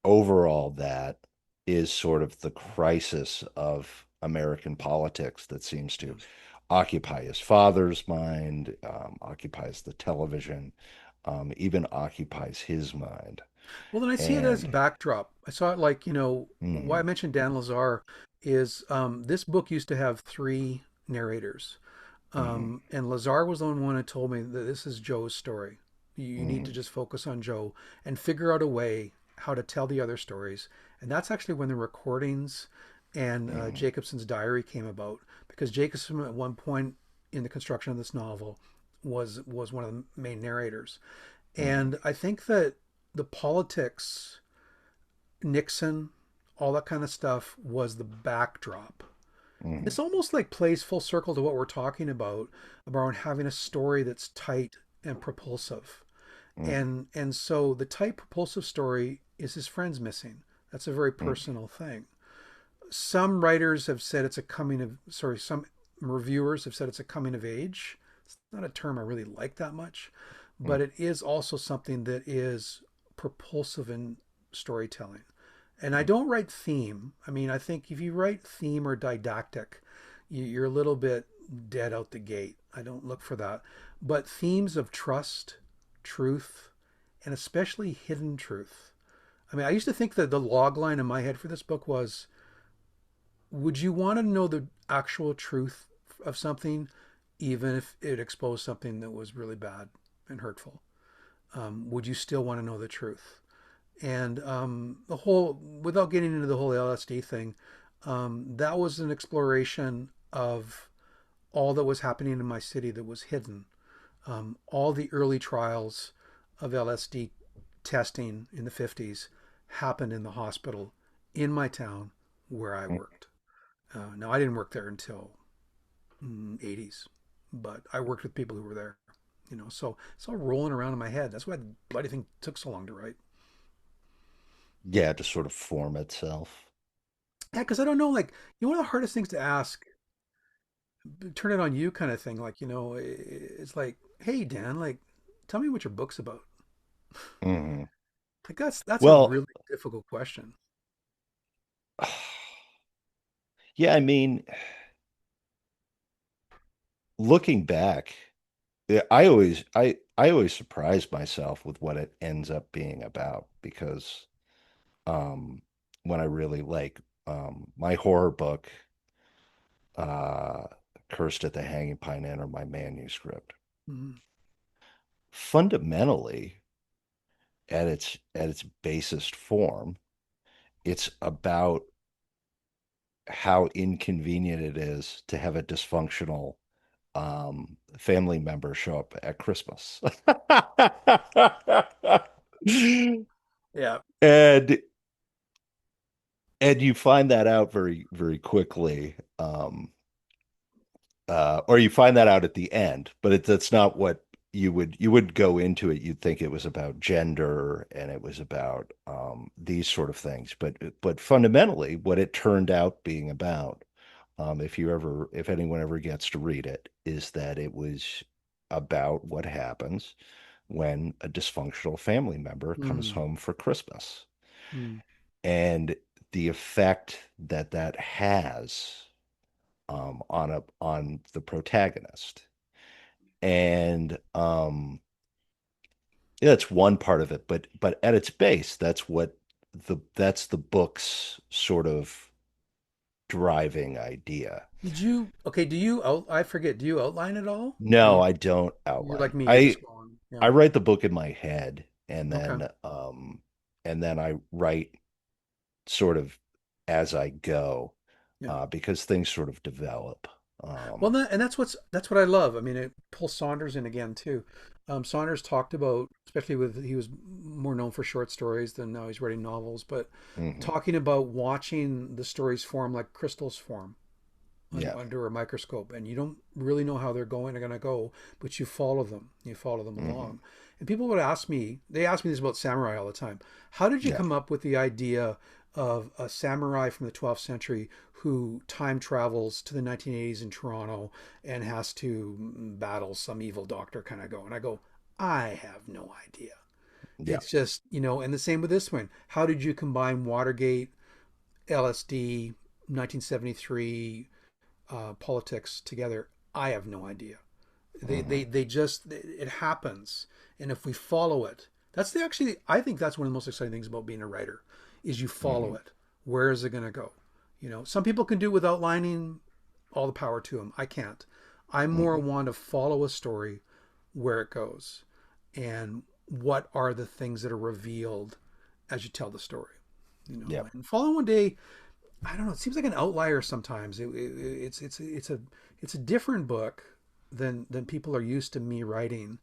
overall, that is sort of the crisis of American politics that seems to
Yes.
occupy his father's mind, occupies the television, even occupies his mind.
Well, then I see it as
And
backdrop. I saw it like, why I
mm,
mentioned Dan Lazar is this book used to have three narrators.
mhm,
And Lazar was the one who told me that this is Joe's story. You need to
mhm,
just focus on Joe and figure out a way how to tell the other stories. And that's actually when the recordings and
mhm,
Jacobson's diary came about, because Jacobson at one point in the construction of this novel was one of the main narrators.
mhm,
And I think that the politics, Nixon, all that kind of stuff was the backdrop.
mhm,
This almost like plays full circle to what we're talking about having a story that's tight and propulsive.
mhm,
And so the tight propulsive story is his friends missing. That's a very
mhm,
personal thing. Some writers have said it's a coming of sorry, some reviewers have said it's a coming of age. It's not a term I really like that much,
mhm,
but it is also something that is propulsive in storytelling. And I
mhm.
don't write theme. I mean, I think if you write theme or didactic, you're a little bit dead out the gate. I don't look for that. But themes of trust, truth, and especially hidden truth. I mean, I used to think that the log line in my head for this book was, would you want to know the actual truth of something, even if it exposed something that was really bad and hurtful? Would you still want to know the truth? And the whole, without getting into the whole LSD thing, that was an exploration of all that was happening in my city that was hidden. All the early trials of LSD testing in the 50s happened in the hospital in my town where I worked. Now, I didn't work there until 80s, but I worked with people who were there. So it's all rolling around in my head. That's why the bloody thing took so long to write.
Yeah, to sort of form itself.
Yeah, because I don't know, like, one of the hardest things to ask, turn it on you kind of thing. Like, it's like, hey, Dan, like, tell me what your book's about.
Mhm.
Like, that's a
Well,
really difficult question.
yeah, I mean, looking back, yeah, I always surprise myself with what it ends up being about because um when I really like my horror book, uh Cursed at the Hanging Pine Inn, or my manuscript.
Mhm.
Fundamentally, at its basest form, it's about how inconvenient it is to have a dysfunctional family member show up at Christmas.
Yeah.
and and you find that out very, very quickly. Or you find that out at the end, but that's not what you would go into it. You'd think it was about gender and it was about these sort of things, but fundamentally, what it turned out being about, if anyone ever gets to read it, is that it was about what happens when a dysfunctional family member comes
Mm,
home for Christmas
mm.
and the effect that that has on the protagonist. And yeah, that's one part of it, but at its base, that's the book's sort of driving idea.
Did you, okay, do you out, I forget, do you outline it all? Or
No,
you,
I don't
you're
outline.
like me, you're
I
just going,
I
yeah.
write the book in my head,
Okay.
and then I write sort of as I go,
Yeah.
because things sort of develop.
Well,
Um,
and that's what I love. I mean, it pulls Saunders in again too. Saunders talked about, especially with he was more known for short stories than now he's writing novels, but
mhm.
talking about watching the stories form like crystals form
Yeah.
under a microscope, and you don't really know how they're going to go, but you follow them. You follow them
Hmm.
along. And people would ask me, they ask me this about samurai all the time. How did you
Yeah.
come up with the idea of a samurai from the 12th century who time travels to the 1980s in Toronto and has to battle some evil doctor kind of go? And I go, I have no idea.
Yeah.
It's just, and the same with this one. How did you combine Watergate, LSD, 1973, politics together? I have no idea.
Hmm.
They just, it happens, and if we follow it, that's the actually, I think that's one of the most exciting things about being a writer, is you follow
Hmm.
it. Where is it going to go? Some people can do without lining. All the power to them. I can't. I more
Hmm.
want to follow a story where it goes, and what are the things that are revealed as you tell the story.
Yeah.
And Fallen One Day, I don't know. It seems like an outlier sometimes. It's a different book than people are used to me writing,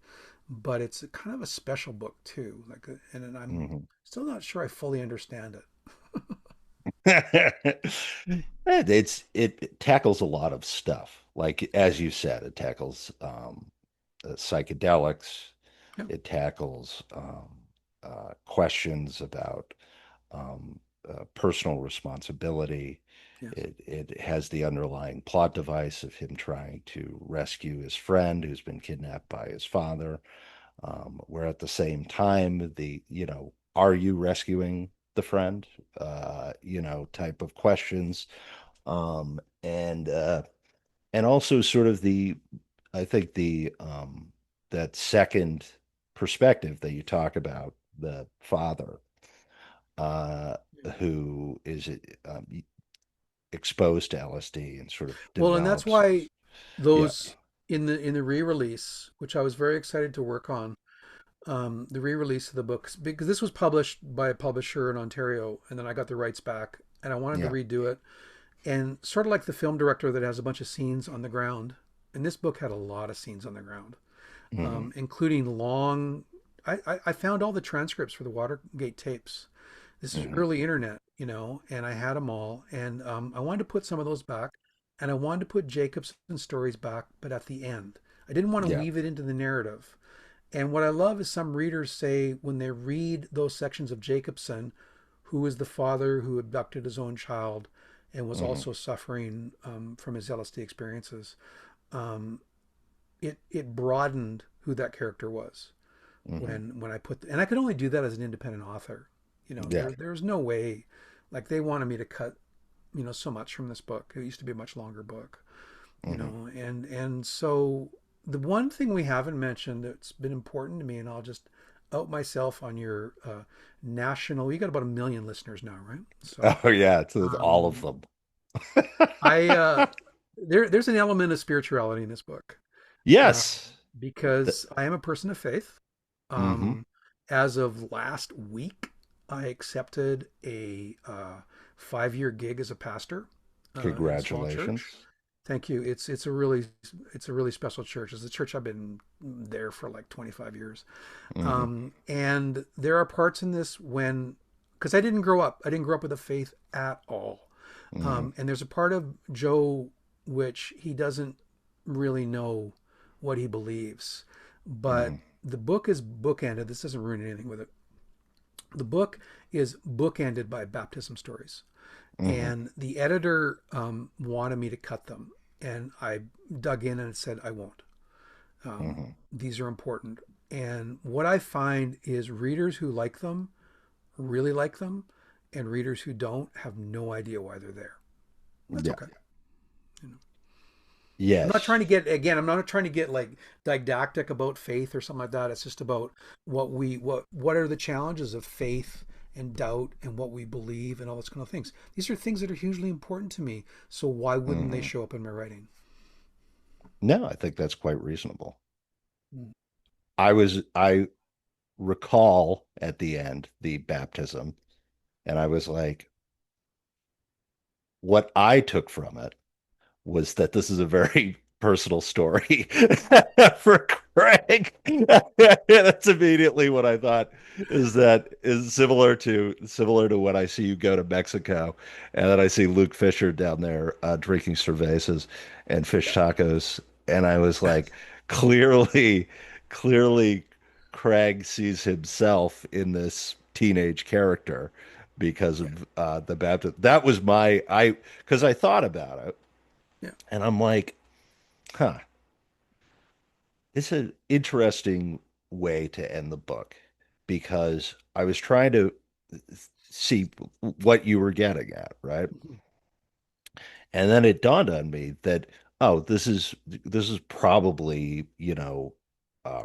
but it's kind of a special book too. And I'm
Hmm.
still not sure I fully understand it.
It tackles a lot of stuff. Like as you said, it tackles psychedelics.
Yeah,
It tackles questions about personal responsibility.
yes,
It has the underlying plot device of him trying to rescue his friend who's been kidnapped by his father. Where at the same time, are you rescuing the friend? Type of questions. And also sort of I think that second perspective that you talk about, the father, uh,
yeah.
who is exposed to LSD and sort of
Well, and that's
develops.
why
Yeah.
those in the re-release, which I was very excited to work on, the re-release of the books, because this was published by a publisher in Ontario, and then I got the rights back, and I wanted to
Yeah.
redo it. And sort of like the film director that has a bunch of scenes on the ground, and this book had a lot of scenes on the ground,
Hmm.
including long. I found all the transcripts for the Watergate tapes. This is
Hmm.
early internet, and I had them all. And I wanted to put some of those back, and I wanted to put Jacobson's stories back, but at the end. I didn't want to
Yeah.
weave it into the narrative. And what I love is some readers say when they read those sections of Jacobson, who is the father who abducted his own child and was
Hmm.
also suffering from his LSD experiences, um, it broadened who that character was
Hmm.
when I put, and I could only do that as an independent author.
Yeah.
There's no way, like they wanted me to cut, so much from this book. It used to be a much longer book,
Hmm.
and so the one thing we haven't mentioned that's been important to me, and I'll just out myself on your national. You got about 1 million listeners now, right? So
Oh yeah, it's all of
um,
them.
I there's an element of spirituality in this book, um,
Yes. Th-
because I am a person of faith.
hmm.
Um, as of last week, I accepted a 5-year gig as a pastor in a small church.
Congratulations.
Thank you. It's a really special church. It's a church I've been there for like 25 years.
Hmm.
And there are parts in this when, because I didn't grow up with a faith at all.
Hmm.
And there's a part of Joe which he doesn't really know what he believes. But
Hmm.
the book is bookended. This doesn't ruin anything with it. The book is bookended by baptism stories.
Hmm.
And the editor wanted me to cut them. And I dug in and said, I won't.
Hmm.
These are important. And what I find is readers who like them really like them, and readers who don't have no idea why they're there. That's
Yeah.
okay. You know, I'm not trying
Yes.
to get again. I'm not trying to get like didactic about faith or something like that. It's just about what are the challenges of faith and doubt and what we believe and all those kind of things. These are things that are hugely important to me. So why wouldn't they
Hmm.
show up in my writing?
No, I think that's quite reasonable.
Mm.
I recall at the end the baptism, and I was like, what I took from it was that this is a very personal story for Craig. That's immediately what I thought is that is similar to when I see you go to Mexico and then I see Luke Fisher down there drinking cervezas and fish tacos. And I was like, clearly, clearly Craig sees himself in this teenage character because
Yeah,
of the baptism. That was because I thought about it
yeah,
and I'm like, huh, it's an interesting way to end the book because I was trying to see what you were getting at, right?
mhm,
And then it dawned on me that, oh, this is probably, uh,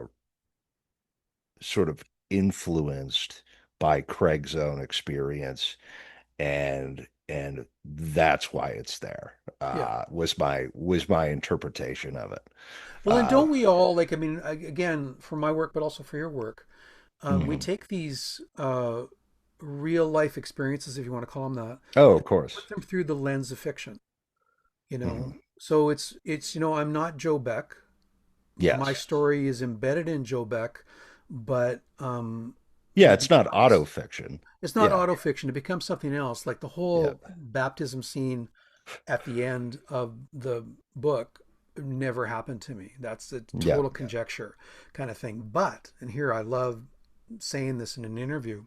sort of influenced by Craig's own experience and that's why it's there.
yeah.
Was my interpretation of it.
Well, then
Uh,
don't we all like? I mean, again, for my work, but also for your work, we
mhm.
take these real life experiences, if you want to call them that,
Oh, of
and
course.
put them through the lens of fiction. You
Hmm.
know, so I'm not Joe Beck. My
Yes.
story is embedded in Joe Beck, but
Yeah,
it
it's not auto
becomes
fiction.
it's not
Yeah.
autofiction. It becomes something else. Like the
Yeah.
whole baptism scene at the end of the book never happened to me. That's a
Yeah.
total
Yeah.
conjecture kind of thing. But, and here I love saying this in an interview,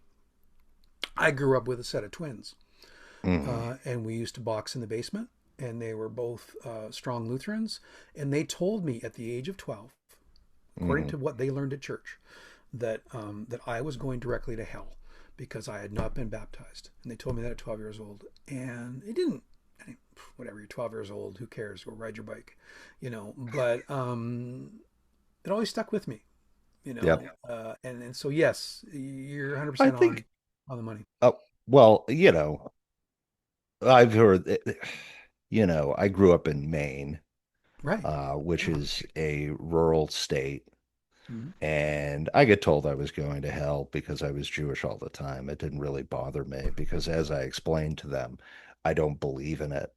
I grew up with a set of twins,
Hmm.
and we used to box in the basement. And they were both strong Lutherans. And they told me at the age of 12, according
Hmm.
to what they learned at church, that I was going directly to hell because I had not been baptized. And they told me that at 12 years old, and it didn't. I mean, whatever, you're 12 years old, who cares? Go ride your bike, you know. But it always stuck with me, you
Yeah.
know. And so yes, you're
I
100%
think,
on the money.
well, I've heard, I grew up in Maine,
Right.
which
Yeah.
is a rural state.
Mhm.
And I get told I was going to hell because I was Jewish all the time. It didn't really bother me because, as I explained to them, I don't believe in it.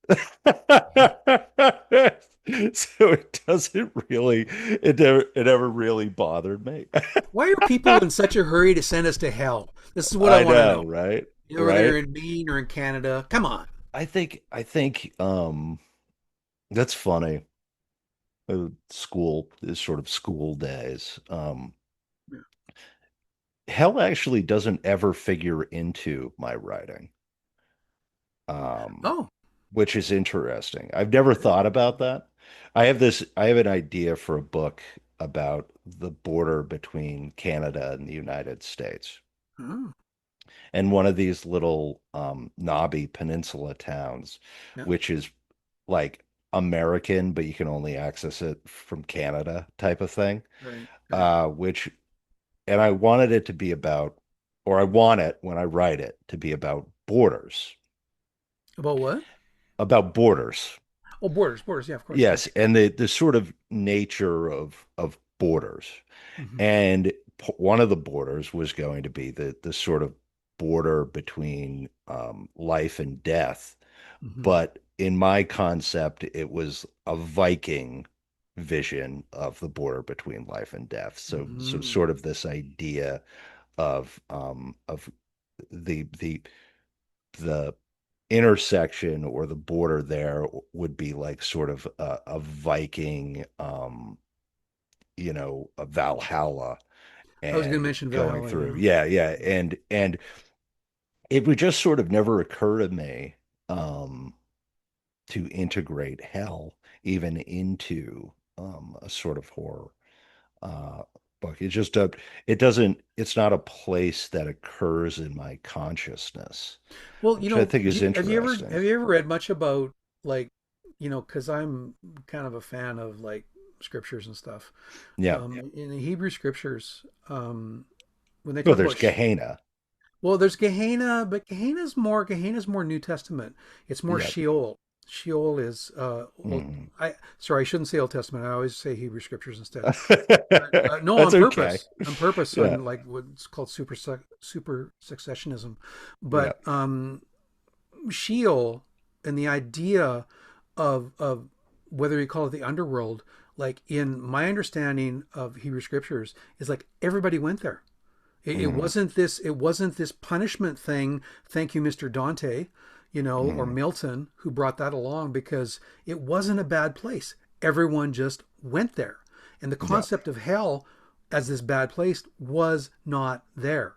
So it doesn't really, it never really bothered me.
Why are people in such a hurry to send us to hell? This is what I
I
want to
know,
know.
right?
You know, whether
Right?
you're in Maine or in Canada, come on.
I think that's funny. School is sort of school days.
Yeah.
Hell actually doesn't ever figure into my writing. Um,
Oh,
which is interesting. I've never
yeah.
thought about that. I have an idea for a book about the border between Canada and the United States.
Oh,
And one of these little knobby peninsula towns,
yeah.
which is like American, but you can only access it from Canada type of thing.
Right, right.
Which and I wanted it to be about, or I want it when I write it to be
About what?
about borders.
Oh, borders, borders. Yeah, of course. Yeah.
Yes, and the sort of nature of borders.
Hmm.
And one of the borders was going to be the sort of border between life and death.
Hmm.
But in my concept, it was a Viking vision of the border between life and death. So
Hmm.
sort of this idea of the the intersection or the border there would be like sort of a Viking, a Valhalla
I was going to
and
mention
going
Valhalla.
through.
Yeah.
Yeah, yeah. And it would just sort of never occur to me um, to integrate hell even into a sort of horror uh, book. It doesn't, it's not a place that occurs in my consciousness,
Well,
which I think is
have
interesting.
you ever read much about like, because I'm kind of a fan of like scriptures and stuff.
Yeah.
In the Hebrew scriptures, when they
Well,
talk
there's
about
Gehenna.
well, there's Gehenna, but Gehenna's more New Testament. It's more
Yeah.
Sheol. Sheol is old.
Mhm.
I shouldn't say Old Testament. I always say Hebrew scriptures instead. No,
That's
on
okay.
purpose. On purpose,
Yeah.
on like what's called super successionism.
Yeah.
But Sheol and the idea of whether you call it the underworld, like in my understanding of Hebrew scriptures, is like everybody went there.
Hmm.
It wasn't this punishment thing. Thank you, Mr. Dante, or
Hmm.
Milton, who brought that along, because it wasn't a bad place. Everyone just went there, and the
Yeah.
concept of hell as this bad place was not there.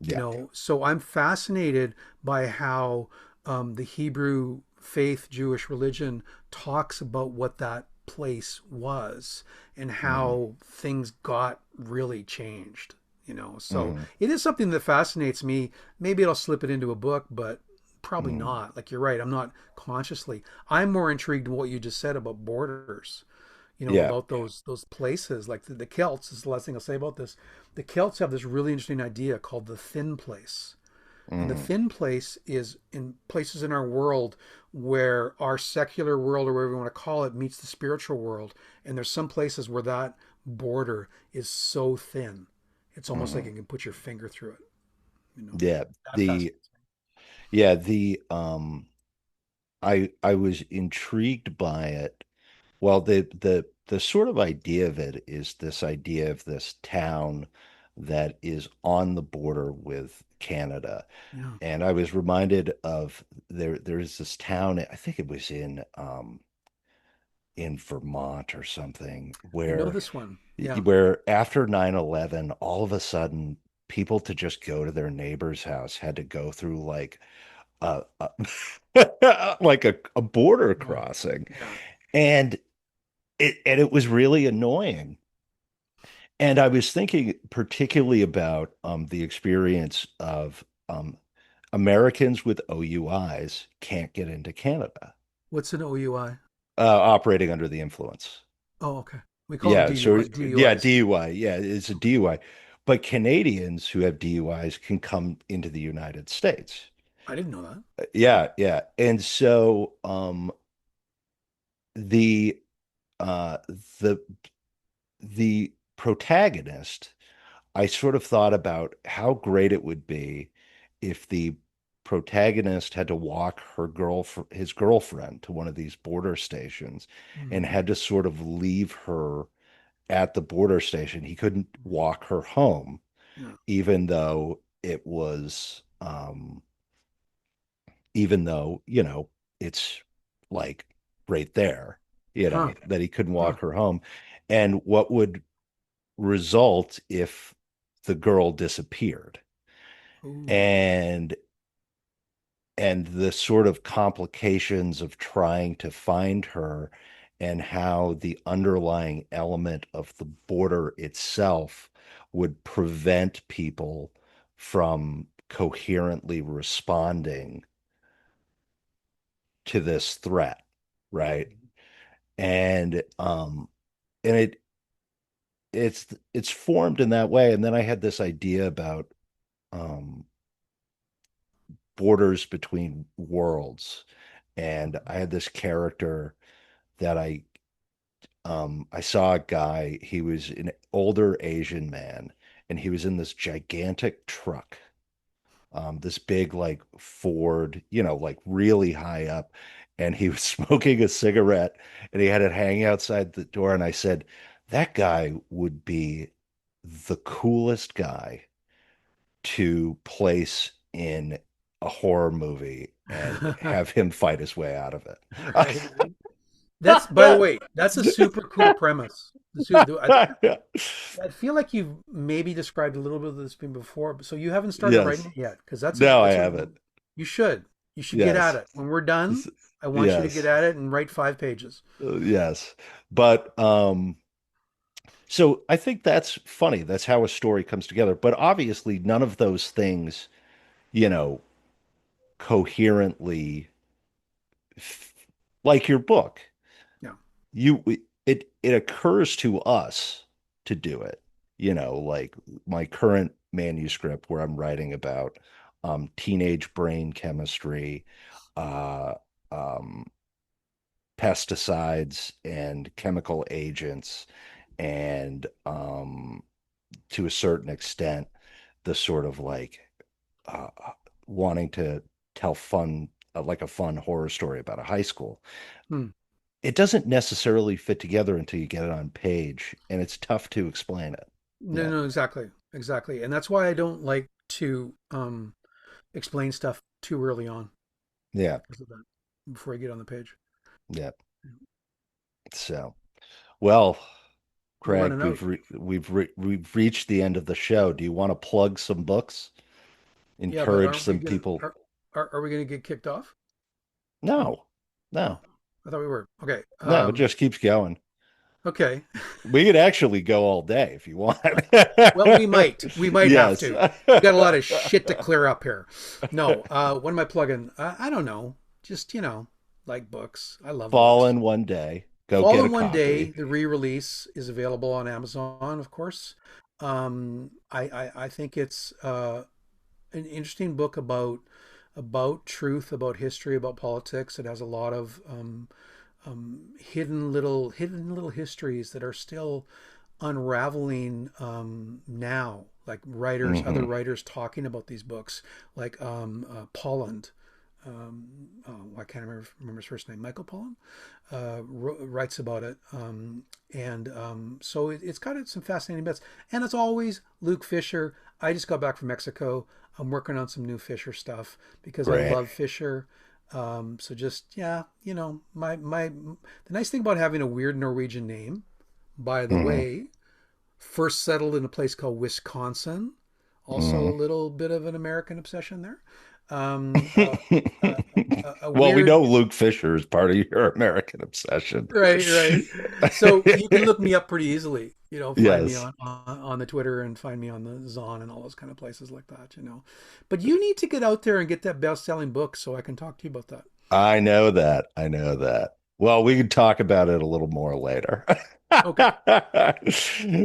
Yeah.
So I'm fascinated by how the Hebrew faith, Jewish religion, talks about what that place was and
Hmm.
how things got really changed. So
Hmm.
it is something that fascinates me. Maybe I'll slip it into a book, but probably
Hmm.
not. Like you're right, I'm not consciously. I'm more intrigued in what you just said about borders,
Yeah.
about those places. Like the Celts is the last thing I'll say about this. The Celts have this really interesting idea called the thin place. And the
Hmm.
thin place is in places in our world where our secular world, or whatever you want to call it, meets the spiritual world. And there's some places where that border is so thin, it's almost like
Hmm.
you can put your finger through it.
Yeah.
That
The
fascinates me.
yeah, I was intrigued by it. Well, the sort of idea of it is this idea of this town that is on the border with Canada.
Yeah,
And I was reminded of there's this town, I think it was in Vermont or something,
I know this one. Yeah.
where after 9/11, all of a sudden people to just go to their neighbor's house had to go through like a like a border
Yeah.
crossing.
Yeah.
And it was really annoying. And I was thinking particularly about the experience of Americans with OUIs can't get into Canada,
What's an OUI?
operating under the influence.
Oh, okay. We call them
Yeah, so
DUI,
yeah,
DUIs.
DUI. Yeah, it's a DUI. But Canadians who have DUIs can come into the United States.
I didn't know that.
Yeah, yeah. And so the uh the the protagonist, I sort of thought about how great it would be if the protagonist had to walk his girlfriend to one of these border stations and
Hmm.
had to sort of leave her at the border station. He couldn't walk her home,
Yeah.
even though even though, it's like right there,
Huh.
that he couldn't
Huh.
walk her home. And what would result if the girl disappeared?
Ooh.
And the sort of complications of trying to find her and how the underlying element of the border itself would prevent people from coherently responding to this threat, right? And and it's formed in that way. And then I had this idea about um borders between worlds. And I had this character that I saw a guy, he was an older Asian man, and he was in this gigantic truck, this big like Ford, like really high up, and he was smoking a cigarette, and he had it hanging outside the door. And I said, that guy would be the coolest guy to place in a horror movie and have him fight his way out of
Right. That's, by the way, that's a super cool premise. I feel like you've maybe described a little bit of this before, so you haven't started writing
Yes.
it yet, because that's
No, I
that's a
haven't.
you should get at
Yes.
it. When we're done, I want you to get
Yes.
at it and write 5 pages.
Yes. But so I think that's funny. That's how a story comes together. But obviously none of those things, you know, coherently like your book.
Yeah.
You it occurs to us to do it. Like my current manuscript where I'm writing about teenage brain chemistry, uh um pesticides and chemical agents, and to a certain extent the sort of like uh, wanting to tell fun like a fun horror story about a high school.
Hmm.
It doesn't necessarily fit together until you get it on page, and it's tough to explain it.
No, no, exactly, exactly, and that's why I don't like to explain stuff too early on
Yeah,
because of that. Before I get on the page,
yeah. So, well,
we're
Craig,
running out.
we've reached the end of the show. Do you want to plug some books?
Yeah, but
Encourage
aren't we
some
gonna
people?
are we gonna get kicked off? No.
No,
Oh,
no,
I thought we were. Okay.
no. It just keeps going.
Okay.
We could actually go all day if you want.
Well, we might. We might have
Yes.
to. We got a lot of shit to clear up here. No. What am I plugging? I don't know. Just, like books. I love books.
Fallen one day. Go
Fall
get a
in One Day,
copy.
the re-release is available on Amazon, of course. I think it's an interesting book about truth, about history, about politics. It has a lot of hidden little histories that are still unraveling now. Like other
Hmm.
writers talking about these books, like Polland. I can't remember his first name. Michael Pollan writes about it, and so it's got some fascinating bits. And it's always Luke Fisher. I just got back from Mexico. I'm working on some new Fisher stuff because I
Great.
love Fisher. So just yeah, my the nice thing about having a weird Norwegian name, by the
Hmm.
way, first settled in a place called Wisconsin. Also a
Hmm.
little bit of an American obsession there. Um, uh, a
Well, we know
weird
Luke Fisher is part of your American obsession.
right, right. So you can look me up pretty easily. Find me
Yes,
on the Twitter and find me on the Zon and all those kind of places like that. But you need to get out there and get that best-selling book so I can talk to you about that.
I know that. I know that. Well, we can talk about it a little more later.
Okay.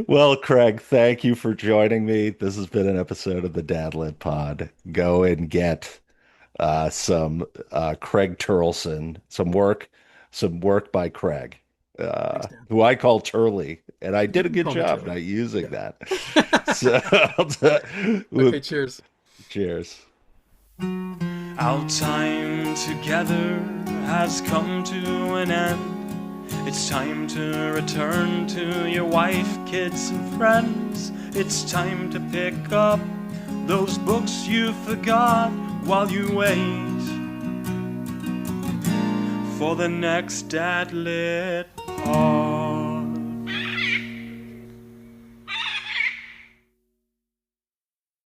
Well, Craig, thank you for joining me. This has been an episode of the Dad Lit Pod. Go and get some Craig Terlson, some work by Craig,
Thanks, Dan.
who I call Turley, and I did
You
a
can
good
call me
job
Turley.
not using that.
Yeah.
So,
Okay, cheers.
cheers.
Our time together has come to an end. It's time to return to your wife, kids, and friends. It's time to pick up those books you forgot while you wait for the next Dad Lit Pod.